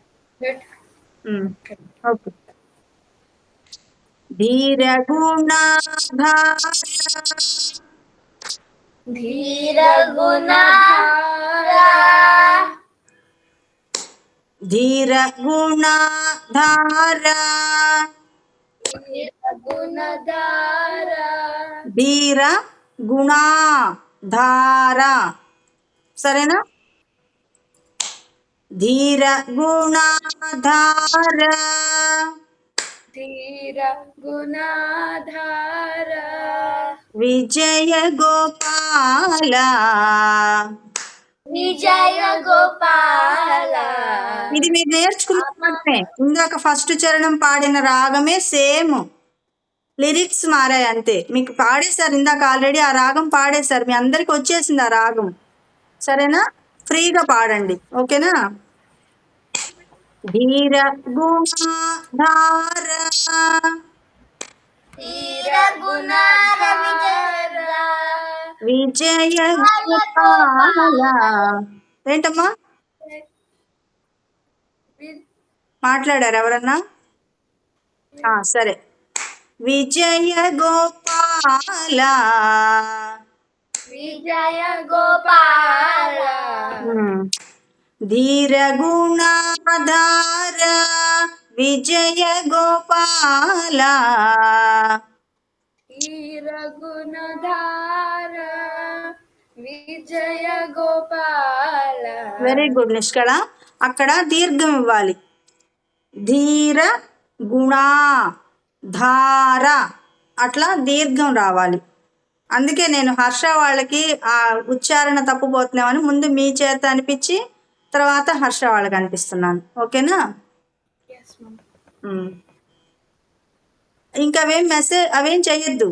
ఓకే. ధీర గుణాధార ధీర గుణాధార ధీర గుణాధార గుణధార ధీర గుణాధార. సరేనా? ధీర గుణాధార ధీర గుణాధార విజయ గోపాల విజయ గోపాల. ఇది మీరు నేర్చుకున్నట్టే. ఇందాక ఫస్ట్ చరణం పాడిన రాగమే సేమ్, లిరిక్స్ మారాయి అంతే. మీకు పాడేశారు ఇందాక ఆల్రెడీ, ఆ రాగం పాడేశారు, మీ అందరికి వచ్చేసింది ఆ రాగం. సరేనా? ఫ్రీగా పాడండి. ఓకేనా? ధీర గుణాధార ధీర గుణాధార విజయ గోపాల. ఏంటమ్మా మాట్లాడారు ఎవరన్నా? సరే. విజయ గోపాల విజయ గోపాల ధీర గుణాధార విజయ గోపాల ధీర గుణధార విజయ గోపాల. Very good Nishkala. అక్కడ దీర్ఘం ఇవ్వాలి. ధీర గుణాధార అట్లా దీర్ఘం రావాలి. అందుకే నేను హర్ష వాళ్ళకి ఆ ఉచ్చారణ తప్పుపోతున్నామని ముందు మీ చేత అనిపించి తర్వాత హర్ష వాళ్ళకి అనిపిస్తున్నాను. ఓకేనా? ఇంకా అవేం చెయ్యొద్దు,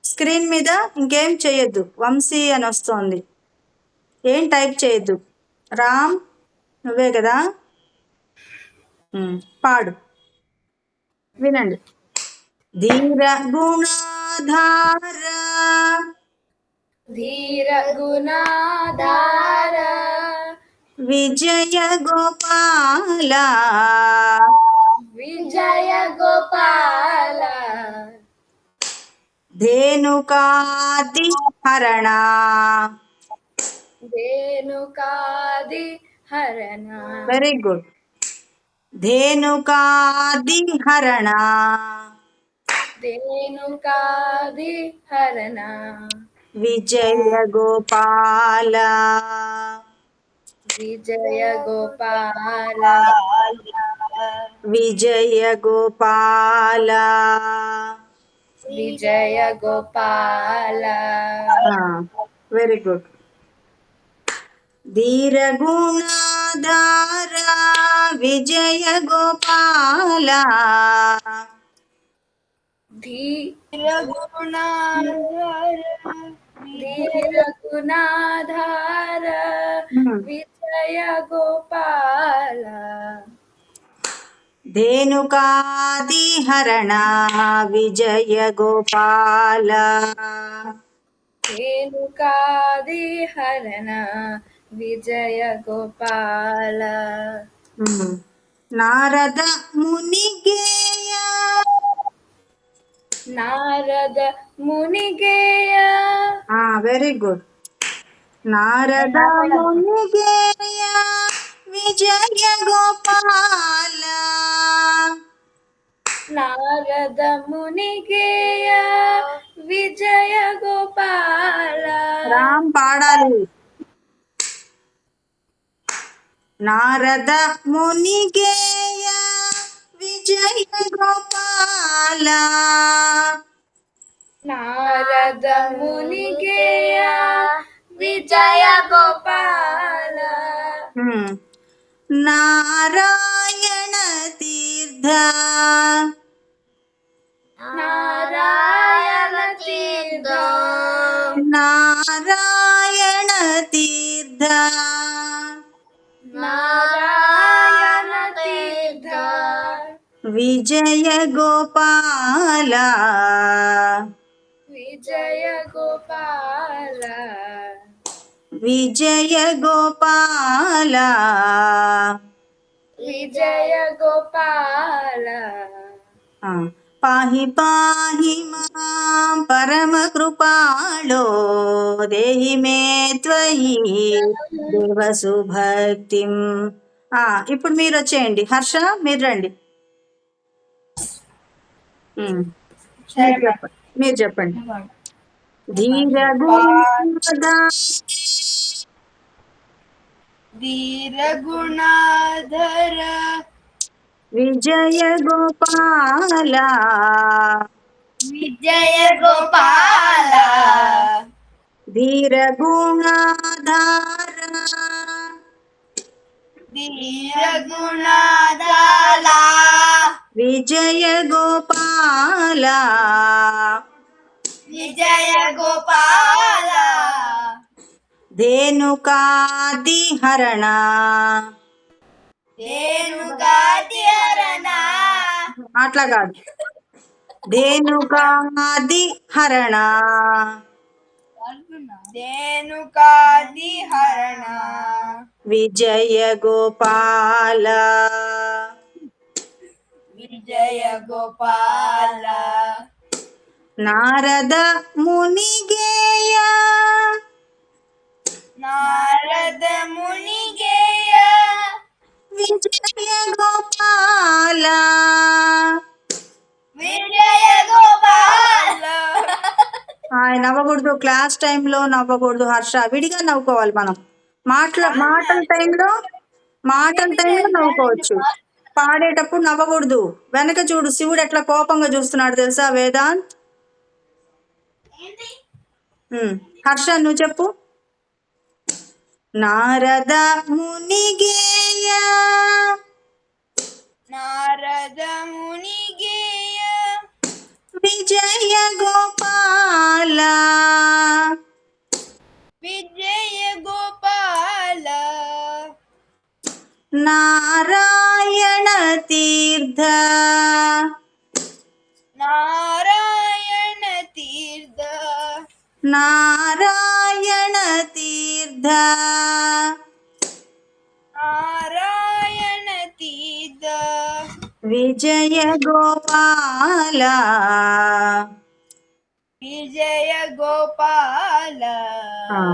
స్క్రీన్ మీద ఇంకేం చెయ్యొద్దు. వంశీ అని వస్తుంది, ఏం టైప్ చేయొద్దు. రామ్ నువ్వే కదా, పాడు వినండి. ధీర గుణాధార ధీర గుణాధార విజయ గోపాల విజయ గోపాల ధేనుకాది హరణ ధేనుకాది హరణ. Very good. ధేనుకాది హరణ ధేనుకాది హరణ విజయ గోపాల విజయ గోపాల విజయ గోపాల విజయ గోపాల. Very good. ధీర గుణాధార విజయ గోపాల ధీర గుణాధార విజయ గోపాల ధేనుకాది హరణ విజయ గోపాల ధేనుకాది హరణ విజయ గోపాల. నారద మునిగేయ నారద మునిగేయ. Very good. నారద మునిగేయ విజయ గోపాల నారద మునిగేయ విజయ గోపాల. రామ్ పాడాలి. నారద మునిగేయ విజయ గోపాల నారద మునిగేయ విజయ గోపాల. నారాయణ తీర్థ నారాయణ తీర్థ నారాయణ తీర్థ నారాయణ తీర్థ విజయ గోపాల విజయ గోపాల విజయ గోపాల విజయ గోపాల ఆ, పాహి పాహి మాం పరమ కృపాళో దేహి మే త్వయి దేవ సుభక్తిం. ఇప్పుడు మీరు వచ్చేయండి. హర్ష మీరు రండి. మీరు చెప్పండి. ధీర ధీర గుణాధర విజయ గోపాల విజయ గోపాల ధీర గుణాధార ధీర గుణాధర విజయ గోపాల విజయ గోపాల ధేనుకాదిహరణ ధేనుకాదిహరణ అట్లా కాదు, ధేనుకాదిహరణ ధేనుకాదిహరణ విజయ గోపాల విజయ గోపాల నారద మునిగేయ నారద మునిగేయ విజయ గోపాల విజయ గోపాల నవ్వకూడదు, క్లాస్ టైంలో నవ్వకూడదు. హర్ష విడిగా నవ్వుకోవాలి. మనం మాటల టైంలో నవ్వుకోవచ్చు, పాడేటప్పుడు నవ్వకూడదు. వెనక చూడు, శివుడు ఎట్లా కోపంగా చూస్తున్నాడు తెలుసా వేదాంత్. హర్ష నువ్వు చెప్పు. నారద మునిగేయ నారద మునిగేయ విజయ గోపాల విజయ గోపాల నారాయణ తీర్థ నారాయణ తీర్థ నారాయణ తీర్థ నారాయణ తీర్థ విజయ గోపాల విజయ గోపాల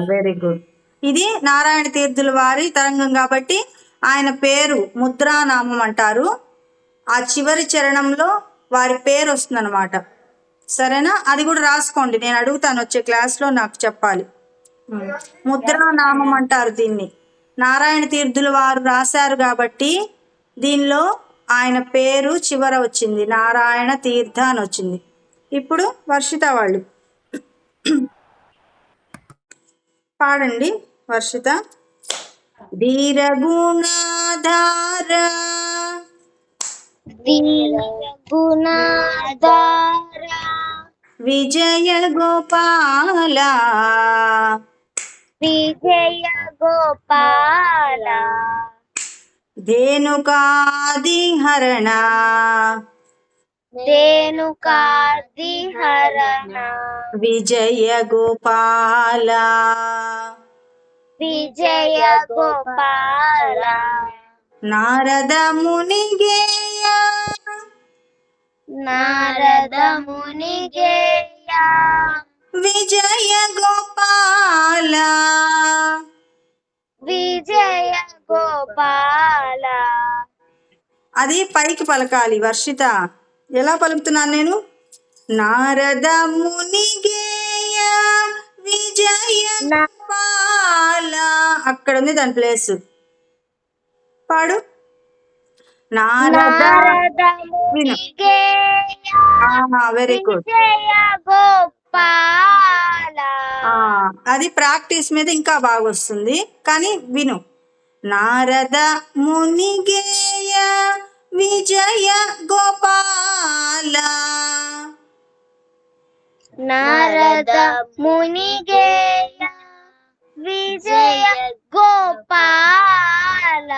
వెరీ గుడ్. ఇది నారాయణ తీర్థుల వారి తరంగం కాబట్టి ఆయన పేరు ముద్రానామం అంటారు. ఆ చివరి చరణంలో వారి పేరు వస్తుందన్నమాట. సరేనా? అది కూడా రాసుకోండి, నేను అడుగుతాను వచ్చే క్లాస్లో, నాకు చెప్పాలి. ముద్రానామం అంటారు దీన్ని. నారాయణ తీర్థుల వారు రాశారు కాబట్టి దీనిలో ఆయన పేరు చివర వచ్చింది, నారాయణ తీర్థ అని వచ్చింది. ఇప్పుడు వర్షిత వాళ్ళు పాడండి. వర్షిత. ధీర గుణాధార గుణాధార విజయ గోపాల విజయ గోపాల ధేనుకాదిహరణ ధేనుకాదిహరణ విజయ గోపాల విజయ గోపాల నారద మునిగేయ నారద మునిగేయ విజయ గోపాల విజయ గోపాల. అది పైకి పలకాలి వర్షిత. ఎలా పలుకుతున్నాను నేను? నారద మునిగేయ విజయ గోపాల, అక్కడ ఉంది దాని ప్లేస్. పాడు. నారద. Very good. విజయ గోపాల. అది ప్రాక్టీస్ మీద ఇంకా బాగా వస్తుంది, కానీ విను. నారద మునిగేయ విజయ గోపాల నారద మునిగేయ విజయ గోపాల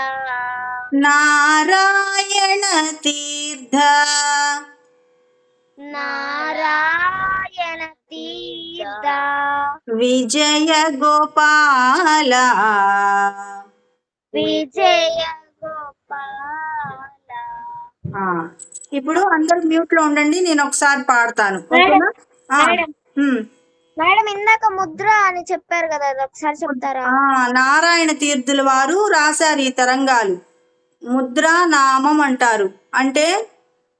నారాయణ తీర్థ నారాయణ తీర్థ విజయ గోపాల విజయ గోపాల. ఆ, ఇప్పుడు అందరూ మ్యూట్ లో ఉండండి, నేను ఒకసారి పాడతాను. మేడం, ఓకేనా? ఆ, మేడం. ఉమ్. మేడం ఇందాక ముద్ర అని చెప్పారు కదా, అది ఒకసారి చెప్తారా? నారాయణ తీర్థుల వారు రాశారు ఈ తరంగాలు. ముద్రా నామం అంటారు. అంటే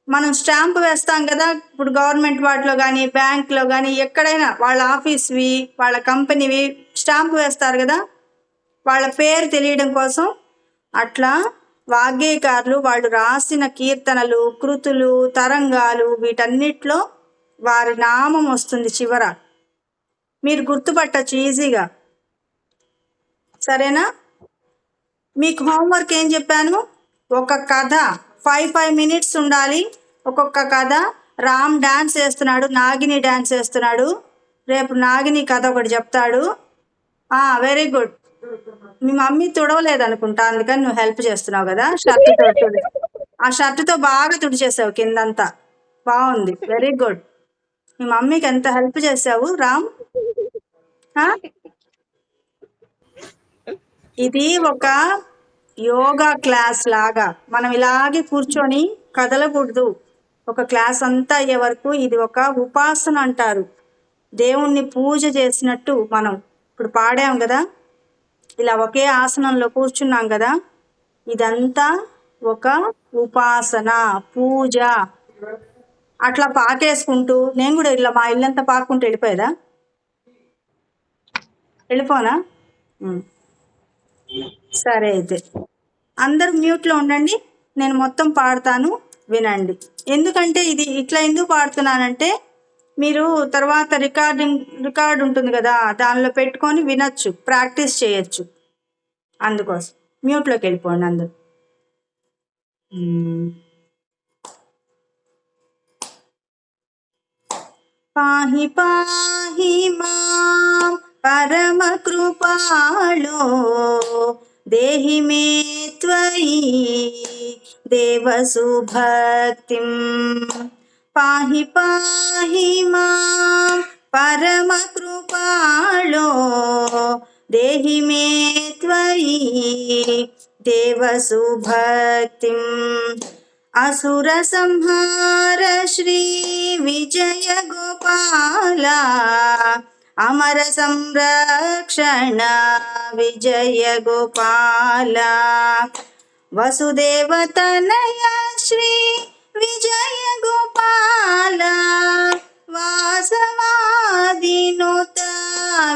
మనం స్టాంప్ వేస్తాం కదా, ఇప్పుడు గవర్నమెంట్ వాటిలో కానీ బ్యాంక్లో కానీ ఎక్కడైనా వాళ్ళ ఆఫీస్వి వాళ్ళ కంపెనీవి స్టాంప్ వేస్తారు కదా, వాళ్ళ పేరు తెలియడం కోసం. అట్లా వాగ్గేయకారులు వాళ్ళు రాసిన కీర్తనలు, కృతులు, తరంగాలు వీటన్నిటిలో వారి నామం వస్తుంది చివర. మీరు గుర్తుపట్టచ్చు ఈజీగా. సరేనా? మీకు హోంవర్క్ ఏం చెప్పాను? ఒక కథ 5 మినిట్స్ ఉండాలి. ఒక్కొక్క కథ. రామ్ డాన్స్ వేస్తున్నాడు, నాగిని డాన్స్ వేస్తున్నాడు. రేపు నాగిని కథ ఒకటి చెప్తాడు. Very good. మీ మమ్మీ తుడవలేదు అనుకుంటా, అందుకని నువ్వు హెల్ప్ చేస్తున్నావు కదా. షర్టుతో ఆ షర్టుతో బాగా తుడిచేసావు కిందంతా. బాగుంది, వెరీ గుడ్. మీ మమ్మీకి ఎంత హెల్ప్ చేసావు రామ్. ఇది ఒక యోగా క్లాస్ లాగా. మనం ఇలాగే కూర్చొని కదలకూడదు. ఒక క్లాస్ అంతా అయ్యే వరకు ఇది ఒక ఉపాసన అంటారు. దేవుణ్ణి పూజ చేసినట్టు మనం ఇప్పుడు పాడాం కదా, ఇలా ఒకే ఆసనంలో కూర్చున్నాం కదా, ఇదంతా ఒక ఉపాసన, పూజ. అట్లా పాకేసుకుంటూ నేను కూడా ఇలా మా ఇల్లంతా పాక్కుంటూ వెళ్ళిపోయేదా? వెళ్ళిపోనా? సరే, అయితే అందరూ మ్యూట్లో ఉండండి, నేను మొత్తం పాడతాను, వినండి. ఎందుకంటే ఇది ఇట్లా ఎందుకు పాడుతున్నానంటే మీరు తర్వాత రికార్డ్ ఉంటుంది కదా, దానిలో పెట్టుకొని వినొచ్చు, ప్రాక్టీస్ చేయొచ్చు. అందుకోసం మ్యూట్లోకి వెళ్ళిపోండి అందరూ. పాహి పాహి మాం పరమ కృపాళో దేహి మే త్వయి దేవసు భక్తిం. పాహి పాహి మాం పరమ కృపాళో దేహి మే త్వయి దేవసు భక్తిం. అసుర సంహార శ్రీ విజయ గోపాల అమర సంరక్షణ విజయ గోపాల. వసుదేవ తనయ శ్రీ విజయ గోపాల వాసవాదినుత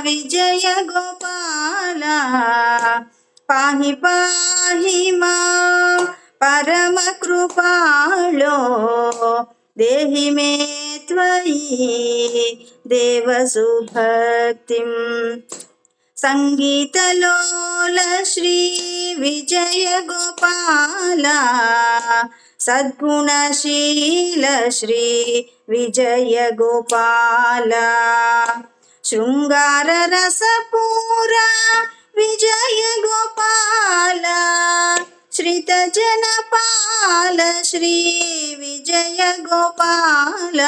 విజయ గోపాల. పాహి పాహి మాం పరమ కృపాళో దేహి మే త్వయి దేవసు భక్తిం. సంగీతలోల శ్రీ విజయ గోపాల సద్గుణశీల శ్రీ విజయ గోపాల. శృంగార రసపూర విజయ గోపాల శ్రిత జనపాల శ్రీ విజయ గోపాల.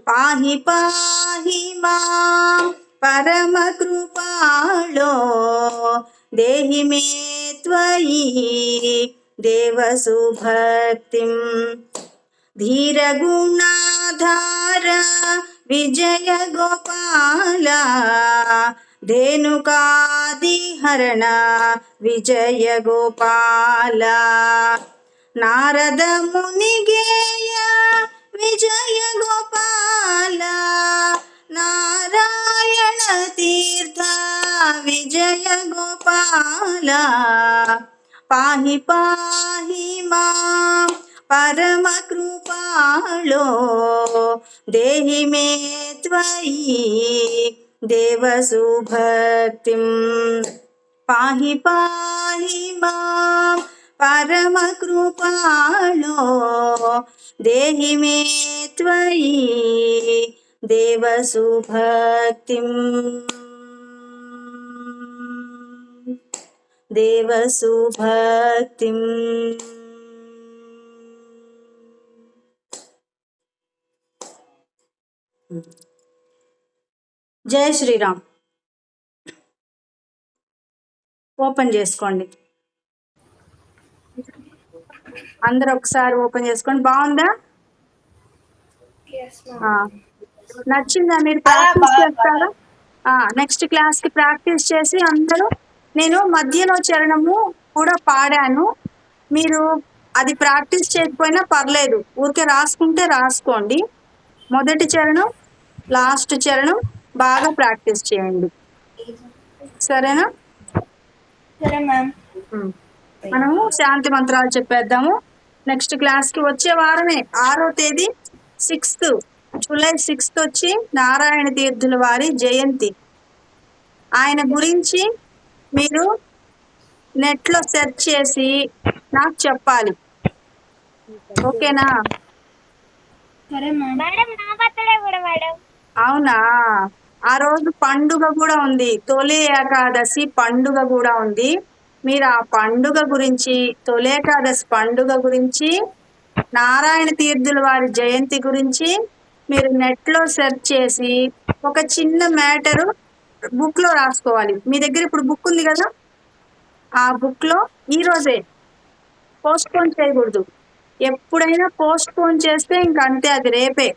పాహి పాహి మాం పరమ కృపాళో దేహి మే త్వయి దేవసు భక్తిం. ధీర గుణాధార విజయ గోపాల ధేనుకాదిహరణ విజయ గోపాల. నారద మునిగేయ విజయ గోపాల నారాయణ తీర్థ విజయ గోపాల. పాహి పాహి మాం పరమ కృపాళో దేహి మే త్వయి దేవసు భక్తిం. పాహి పాహి మాం పరమకృపాళో దేహి మే త్వయి దేవసుభక్తిం దేవసుభక్తిం. జై శ్రీరామ్. ఓపెన్ చేసుకోండి అందరూ ఒకసారి ఓపెన్ చేసుకోండి. బాగుందా? నచ్చిందా? మీరు ప్రాక్టీస్ చేస్తారా? నెక్స్ట్ క్లాస్ కి ప్రాక్టీస్ చేసి అందరూ, నేను మధ్యలో చరణము కూడా పాడాను, మీరు అది ప్రాక్టీస్ చేయకపోయినా పర్లేదు, ఊరికే రాసుకుంటే రాసుకోండి. మొదటి చరణం లాస్ట్ చరణం బాగా ప్రాక్టీస్ చేయండి, సరేనా? సరే మ్యామ్. మనము శాంతి మంత్రాలు చెప్పేద్దాము. నెక్స్ట్ క్లాస్ కి వచ్చే వారమే 6వ తేదీ 6th జూలై 6th వచ్చి నారాయణ తీర్థుల వారి జయంతి. ఆయన గురించి మీరు నెట్లో సెర్చ్ చేసి నాకు చెప్పాలి, ఓకేనా? సరే మ్యామ్. మేడం నా బర్త్డే కూడా మేడం. అవునా? ఆ రోజు పండుగ కూడా ఉంది, తొలి ఏకాదశి పండుగ కూడా ఉంది. మీరు ఆ పండుగ గురించి, తొలి ఏకాదశి పండుగ గురించి, నారాయణ తీర్థుల వారి జయంతి గురించి మీరు నెట్లో సెర్చ్ చేసి ఒక చిన్న మ్యాటరు బుక్ లో రాసుకోవాలి. మీ దగ్గర ఇప్పుడు బుక్ ఉంది కదా, ఆ బుక్ లో ఈ రోజే పోస్ట్ పోన్ చేయకూడదు. ఎప్పుడైనా పోస్ట్ పోన్ చేస్తే ఇంక అంతే, అది రేపే.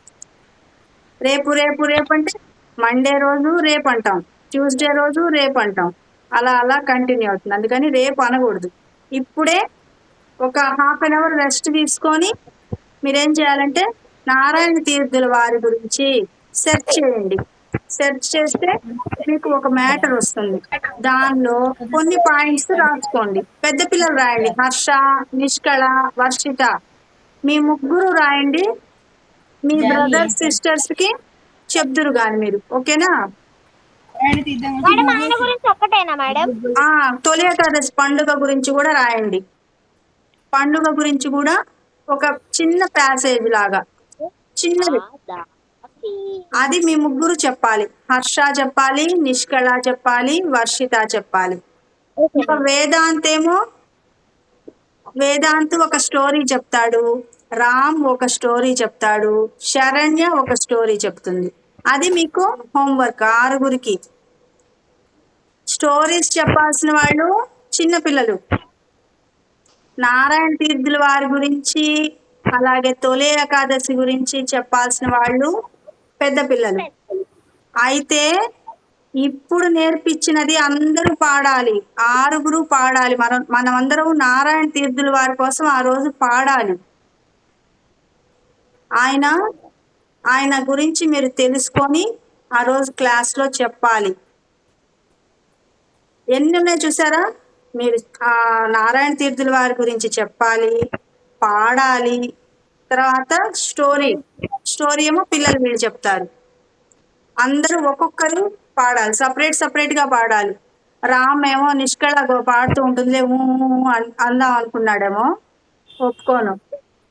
రేపు రేపు రేపు అంటే మండే రోజు రేపు అంటాం, ట్యూస్డే రోజు రేపు అంటాం, అలా అలా కంటిన్యూ అవుతుంది. అందుకని రేపు అనకూడదు. ఇప్పుడే ఒక హాఫ్ అన్ అవర్ రెస్ట్ తీసుకొని మీరేం చేయాలంటే నారాయణ తీర్థుల వారి గురించి సెర్చ్ చేయండి. సెర్చ్ చేస్తే మీకు ఒక మ్యాటర్ వస్తుంది, దానిలో కొన్ని పాయింట్స్ రాసుకోండి. పెద్ద పిల్లలు రాయండి, హర్ష, నిష్కళ, వర్షిత, మీ ముగ్గురు రాయండి. మీ బ్రదర్స్ సిస్టర్స్ కి చెప్దురు గాని మీరు, ఓకేనా? మేడం ఆయన గురించి ఒక్కటేనా మేడం? తొలి ఏకాదశి పండుగ గురించి కూడా రాయండి. పండుగ గురించి కూడా ఒక చిన్న ప్యాసేజ్ లాగా చిన్నది, అది మీ ముగ్గురు చెప్పాలి. హర్ష చెప్పాలి, నిష్కళ చెప్పాలి, వర్షిత చెప్పాలి. ఇంకా వేదాంత్ ఒక స్టోరీ చెప్తాడు, రామ్ ఒక స్టోరీ చెప్తాడు, శరణ్య ఒక స్టోరీ చెప్తుంది. అది మీకు హోంవర్క్. 6గురికి స్టోరీస్ చెప్పాల్సిన వాళ్ళు చిన్నపిల్లలు, నారాయణ తీర్థుల వారి గురించి అలాగే తొలి ఏకాదశి గురించి చెప్పాల్సిన వాళ్ళు పెద్ద పిల్లలు. అయితే ఇప్పుడు నేర్పించినది అందరూ పాడాలి, 6గురు పాడాలి. మనమందరం నారాయణ తీర్థుల వారి కోసం ఆ రోజు పాడాలి. ఆయన గురించి మీరు తెలుసుకొని ఆ రోజు క్లాస్లో చెప్పాలి. ఎన్ని ఉన్నాయి చూసారా? మీరు నారాయణ తీర్థుల వారి గురించి చెప్పాలి, పాడాలి, తర్వాత స్టోరీ ఏమో పిల్లలు మీరు చెప్తారు. అందరూ ఒక్కొక్కరు పాడాలి, సపరేట్ గా పాడాలి. రామ్ ఏమో నిష్కళ పాడుతూ ఉంటుంది, అందాం అనుకున్నాడేమో, ఒప్పుకోను.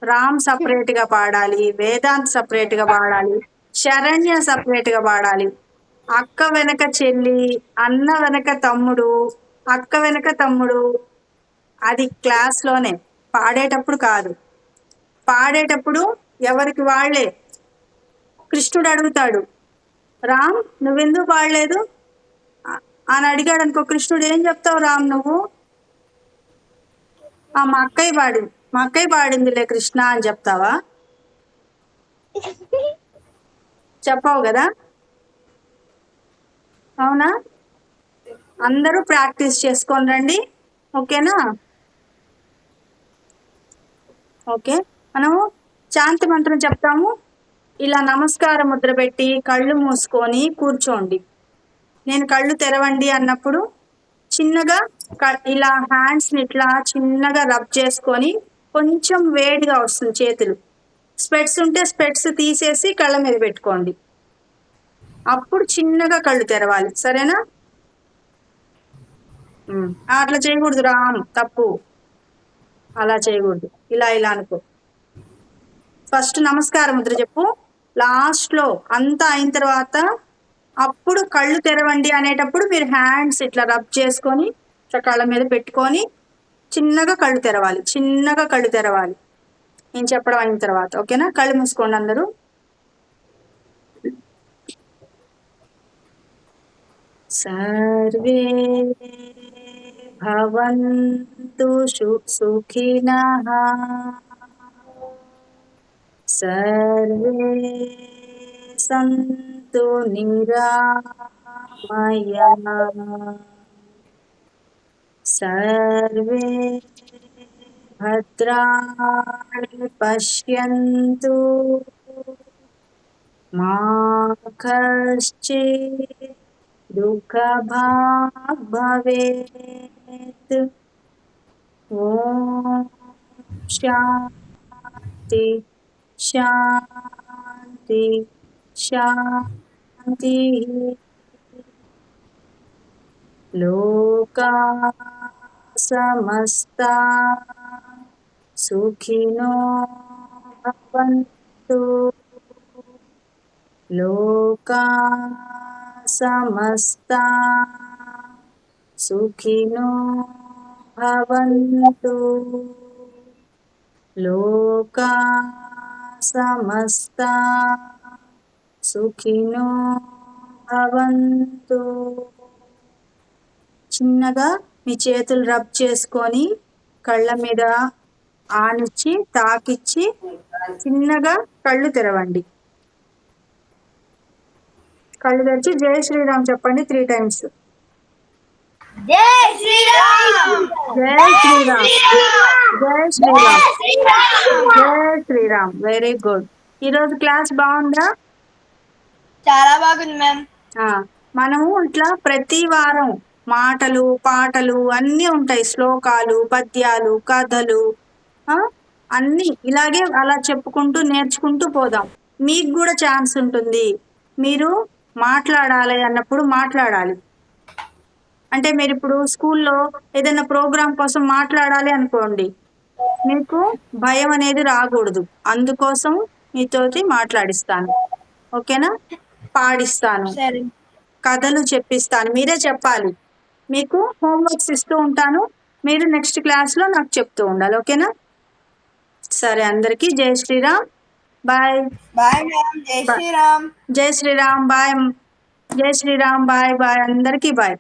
రామ్ సపరేట్ గా పాడాలి, వేదాంత్ సపరేట్ గా పాడాలి, శరణ్య సపరేట్ గా పాడాలి. అక్క వెనక చెల్లి, అన్న వెనక తమ్ముడు, అక్క వెనక తమ్ముడు, అది క్లాస్లోనే, పాడేటప్పుడు కాదు. పాడేటప్పుడు ఎవరికి వాళ్ళే. కృష్ణుడు అడుగుతాడు, రామ్ నువ్వెందుకు పాడలేదు అని అడిగాడు అనుకో, కృష్ణుడు ఏం చెప్తావు రామ్ నువ్వు? మా అక్కయ్య పాడిందిలే కృష్ణ అని చెప్తావా? చెప్పావు కదా, అవునా? అందరూ ప్రాక్టీస్ చేసుకొని రండి, ఓకేనా? ఓకే, మనము శాంతి మంత్రం చెప్తాము. ఇలా నమస్కార ముద్ర పెట్టి కళ్ళు మూసుకొని కూర్చోండి. నేను కళ్ళు తెరవండి అన్నప్పుడు చిన్నగా ఇలా హ్యాండ్స్ని ఇట్లా చిన్నగా రబ్ చేసుకొని, కొంచెం వేడిగా వస్తుంది చేతులు. స్పెట్స్ ఉంటే స్పెట్స్ తీసేసి కళ్ళ మీద పెట్టుకోండి, అప్పుడు చిన్నగా కళ్ళు తెరవాలి, సరేనా? అట్లా చేయకూడదు రామ్, తప్పు. అలా చేయకూడదు. ఇలా ఇలా అనుకో. ఫస్ట్ నమస్కారం ముద్ర చెప్పు, లాస్ట్లో అంతా అయిన తర్వాత అప్పుడు కళ్ళు తెరవండి అనేటప్పుడు మీరు హ్యాండ్స్ ఇట్లా రబ్ చేసుకొని ఇట్లా కళ్ళ మీద పెట్టుకొని చిన్నగా కళ్ళు తెరవాలి, చిన్నగా కళ్ళు తెరవాలి నేను చెప్పడం అయిన తర్వాత. ఓకేనా? కళ్ళు మూసుకోండి అందరూ. సర్వే భవంతు సుఖినః, సర్వే సంతు నిరామయాః, సర్వే భద్రాణి పశ్యంతు మా కశ్చిత్ దుఃఖభాగ్ భవేత్. ఓం శాంతి శాంతి శాంతి. లోకా సమస్తా సుఖినో భవంతు, లోకా సమస్తా సుఖినో భవంతు, లోకా సమస్తా సుఖినో భవంతు. చిన్నగా మీ చేతులు రబ్ చేసుకొని కళ్ళ మీద ఆనిచ్చి తాకిచ్చి చిన్నగా కళ్ళు తెరవండి. కళ్ళు తెరిచి జై శ్రీరామ్ చెప్పండి 3 times. జై శ్రీరామ్. జై శ్రీరామ్, జై శ్రీరామ్, జై శ్రీరామ్. Very good. ఈరోజు క్లాస్ బాగుందా? చాలా బాగుంది మ్యామ్. మనము ఇట్లా ప్రతి వారం మాటలు పాటలు అన్నీ ఉంటాయి, శ్లోకాలు పద్యాలు కథలు అన్నీ ఇలాగే అలా చెప్పుకుంటూ నేర్చుకుంటూ పోదాం. మీకు కూడా ఛాన్స్ ఉంటుంది, మీరు మాట్లాడాలి అన్నప్పుడు మాట్లాడాలి. అంటే మీరు ఇప్పుడు స్కూల్లో ఏదైనా ప్రోగ్రాం కోసం మాట్లాడాలి అనుకోండి, మీకు భయం అనేది రాకూడదు. అందుకోసం మీతోటి మాట్లాడిస్తాను. ఓకేనా? పాడిస్తాను, సరే. కథలు చెప్పిస్తాను, మీరే చెప్పాలి. మీకు హోంవర్క్స్ ఇస్తూ ఉంటాను, మీరు నెక్స్ట్ క్లాస్లో నాకు చెప్తూ ఉండాలి. ఓకేనా? సరే, అందరికీ జై శ్రీరామ్. Bye bye ma'am. జై శ్రీరామ్. జై శ్రీరామ్. బాయ్. జై శ్రీరామ్. బాయ్ బాయ్ అందరికీ బాయ్.